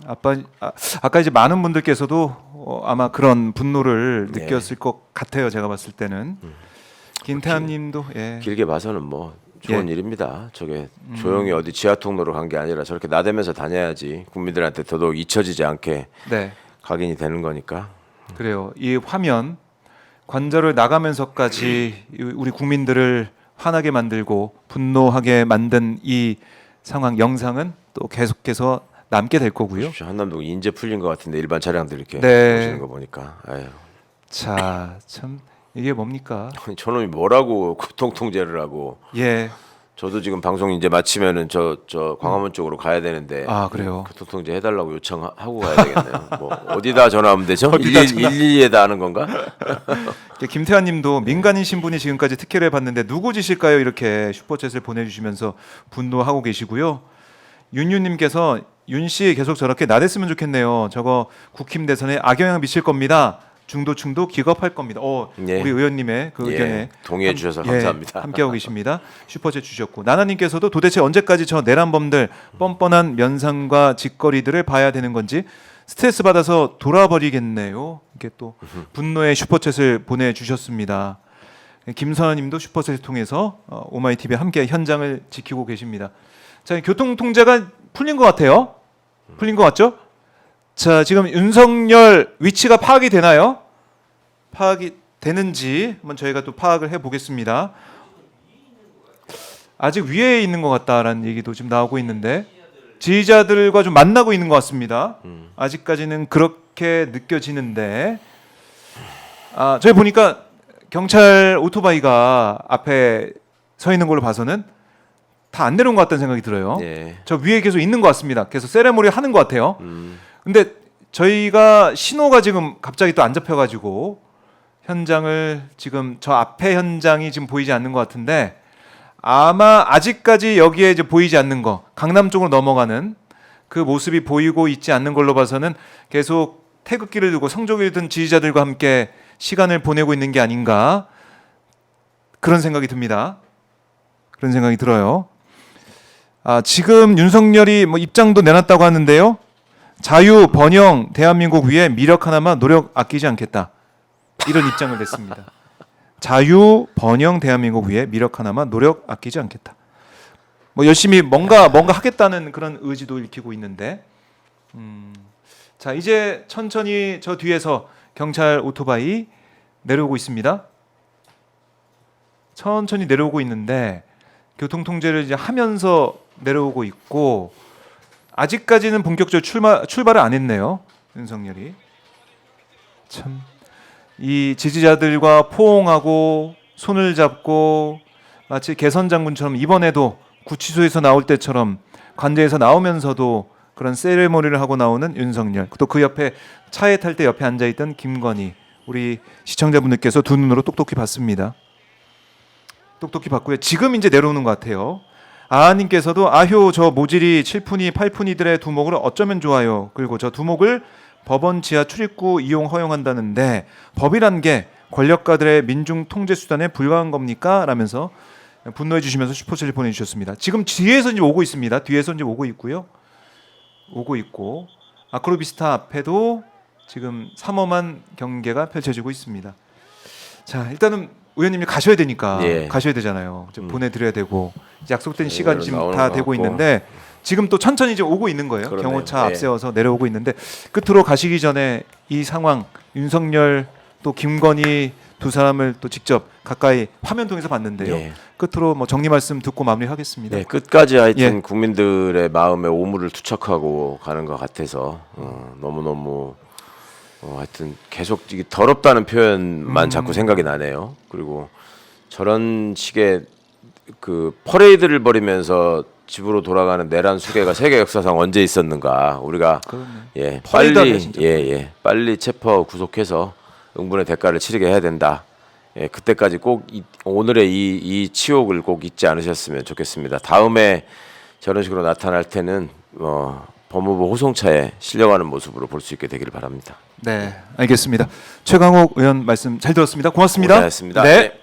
아까 이제 많은 분들께서도 아마 그런 분노를 네. 느꼈을 것 같아요. 제가 봤을 때는 김태환님도 예. 길게 봐서는 뭐 좋은 예. 일입니다. 저게 조용히 어디 지하 통로로 간 게 아니라 저렇게 나대면서 다녀야지 국민들한테 더더욱 잊혀지지 않게 네. 각인이 되는 거니까. 그래요. 이 화면 관저를 나가면서까지 우리 국민들을 화나게 만들고 분노하게 만든 이 상황 영상은 또 계속해서 남게 될 거고요. 보십시오. 한남동 인제 풀린 것 같은데 일반 차량들 이렇게 네. 오시는 거 보니까 아유. 자, 참 이게 뭡니까? 저놈이 뭐라고 교통 통제를 하고 예. 저도 지금 방송 이제 마치면은 저 광화문 쪽으로 가야 되는데 그래요. 교통 통제 해달라고 요청하고 가야 되겠네요. 뭐 어디다 전화하면 되죠? 어디다 112에다 하는 건가? 김태환님도 민간인 분이 지금까지 특혜를 해봤는데 누구 짓일까요? 이렇게 슈퍼챗을 보내주시면서 분노하고 계시고요. 윤유님께서 윤 씨 계속 저렇게 나댔으면 좋겠네요. 저거 국힘 대선에 악영향 미칠 겁니다. 중도층도 기겁할 겁니다. 예. 우리 의원님의 그 의견에 동의해 주셔서 감사합니다. 함께하고 계십니다. 슈퍼챗 주셨고 나나님께서도 도대체 언제까지 저 내란범들 뻔뻔한 면상과 짓거리들을 봐야 되는 건지 스트레스 받아서 돌아버리겠네요. 이게 또 분노의 슈퍼챗을 보내주셨습니다. 김선아님도 슈퍼챗을 통해서 오마이TV에 함께 현장을 지키고 계십니다. 자, 교통 통제가 풀린 것 같아요. 풀린 것 같죠? 자, 지금 윤석열 위치가 파악이 되나요? 파악이 되는지 한번 저희가 또 파악을 해보겠습니다. 아직 위에 있는 것 같다라는 얘기도 지금 나오고 있는데 지지자들과 좀 만나고 있는 것 같습니다. 아직까지는 그렇게 느껴지는데 저희 보니까 경찰 오토바이가 앞에 서 있는 걸로 봐서는 다 안 내려온 것 같다는 생각이 들어요. 예. 저 위에 계속 있는 것 같습니다. 계속 세레모니 하는 것 같아요. 근데 저희가 신호가 지금 갑자기 또 안 잡혀가지고 현장을 지금 저 앞에 현장이 지금 보이지 않는 것 같은데 아마 아직까지 여기에 이제 보이지 않는 거 강남 쪽으로 넘어가는 그 모습이 보이고 있지 않는 걸로 봐서는 계속 태극기를 들고 성조기를 든 지지자들과 함께 시간을 보내고 있는 게 아닌가 그런 생각이 듭니다. 그런 생각이 들어요. 지금 윤석열이 뭐 입장도 내놨다고 하는데요. 자유 번영 대한민국 위해 미력 하나만 노력 아끼지 않겠다. 이런 입장을 냈습니다. 자유 번영 대한민국 위해 미력 하나만 노력 아끼지 않겠다. 뭐 열심히 뭔가 하겠다는 그런 의지도 읽히고 있는데, 자 이제 천천히 저 뒤에서 경찰 오토바이 내려오고 있습니다. 천천히 내려오고 있는데 교통 통제를 이제 하면서 내려오고 있고 아직까지는 본격적으로 출발을 안 했네요. 윤석열이 참. 이 지지자들과 포옹하고 손을 잡고 마치 개선 장군처럼 이번에도 구치소에서 나올 때처럼 관제에서 나오면서도 그런 세레모니를 하고 나오는 윤석열 또 그 옆에 차에 탈 때 옆에 앉아있던 김건희 우리 시청자분들께서 두 눈으로 똑똑히 봤습니다. 똑똑히 봤고요. 지금 이제 내려오는 것 같아요. 아님께서도 아효 저 모질이 7푼이 8푼이들의 두목을 어쩌면 좋아요. 그리고 저 두목을 법원 지하 출입구 이용 허용한다는데 법이란 게 권력가들의 민중 통제 수단에 불과한 겁니까? 라면서 분노해 주시면서 슈퍼챗을 보내주셨습니다. 지금 뒤에서 이제 오고 있습니다. 뒤에서 이제 오고 있고요. 오고 있고 아크로비스타 앞에도 지금 삼엄한 경계가 펼쳐지고 있습니다. 자 일단은 의원님이 가셔야 되니까 가셔야 되잖아요. 좀 보내드려야 되고 약속된 시간이 지금 다 되고 있는데 지금 또 천천히 이제 오고 있는 거예요. 그러네요. 경호차 앞세워서 내려오고 있는데 끝으로 가시기 전에 이 상황 윤석열 또 김건희 두 사람을 또 직접 가까이 화면 통해서 봤는데요. 끝으로 뭐 정리 말씀 듣고 마무리하겠습니다. 네, 끝까지 하여튼 국민들의 마음에 오물을 투척하고 가는 것 같아서 너무너무 하여튼 계속 이게 더럽다는 표현만 자꾸 생각이 나네요. 그리고 저런 식의 그 퍼레이드를 벌이면서 집으로 돌아가는 내란 수괴가 세계 역사상 언제 있었는가? 우리가 빨리 체포 구속해서 응분의 대가를 치르게 해야 된다. 그때까지 꼭 오늘의 이 치욕을 꼭 잊지 않으셨으면 좋겠습니다. 다음에 저런 식으로 나타날 때는 법무부 호송차에 실려가는 모습으로 볼 수 있게 되기를 바랍니다. 네, 알겠습니다. 최강욱 의원 말씀 잘 들었습니다. 고맙습니다. 고생하셨습니다. 네.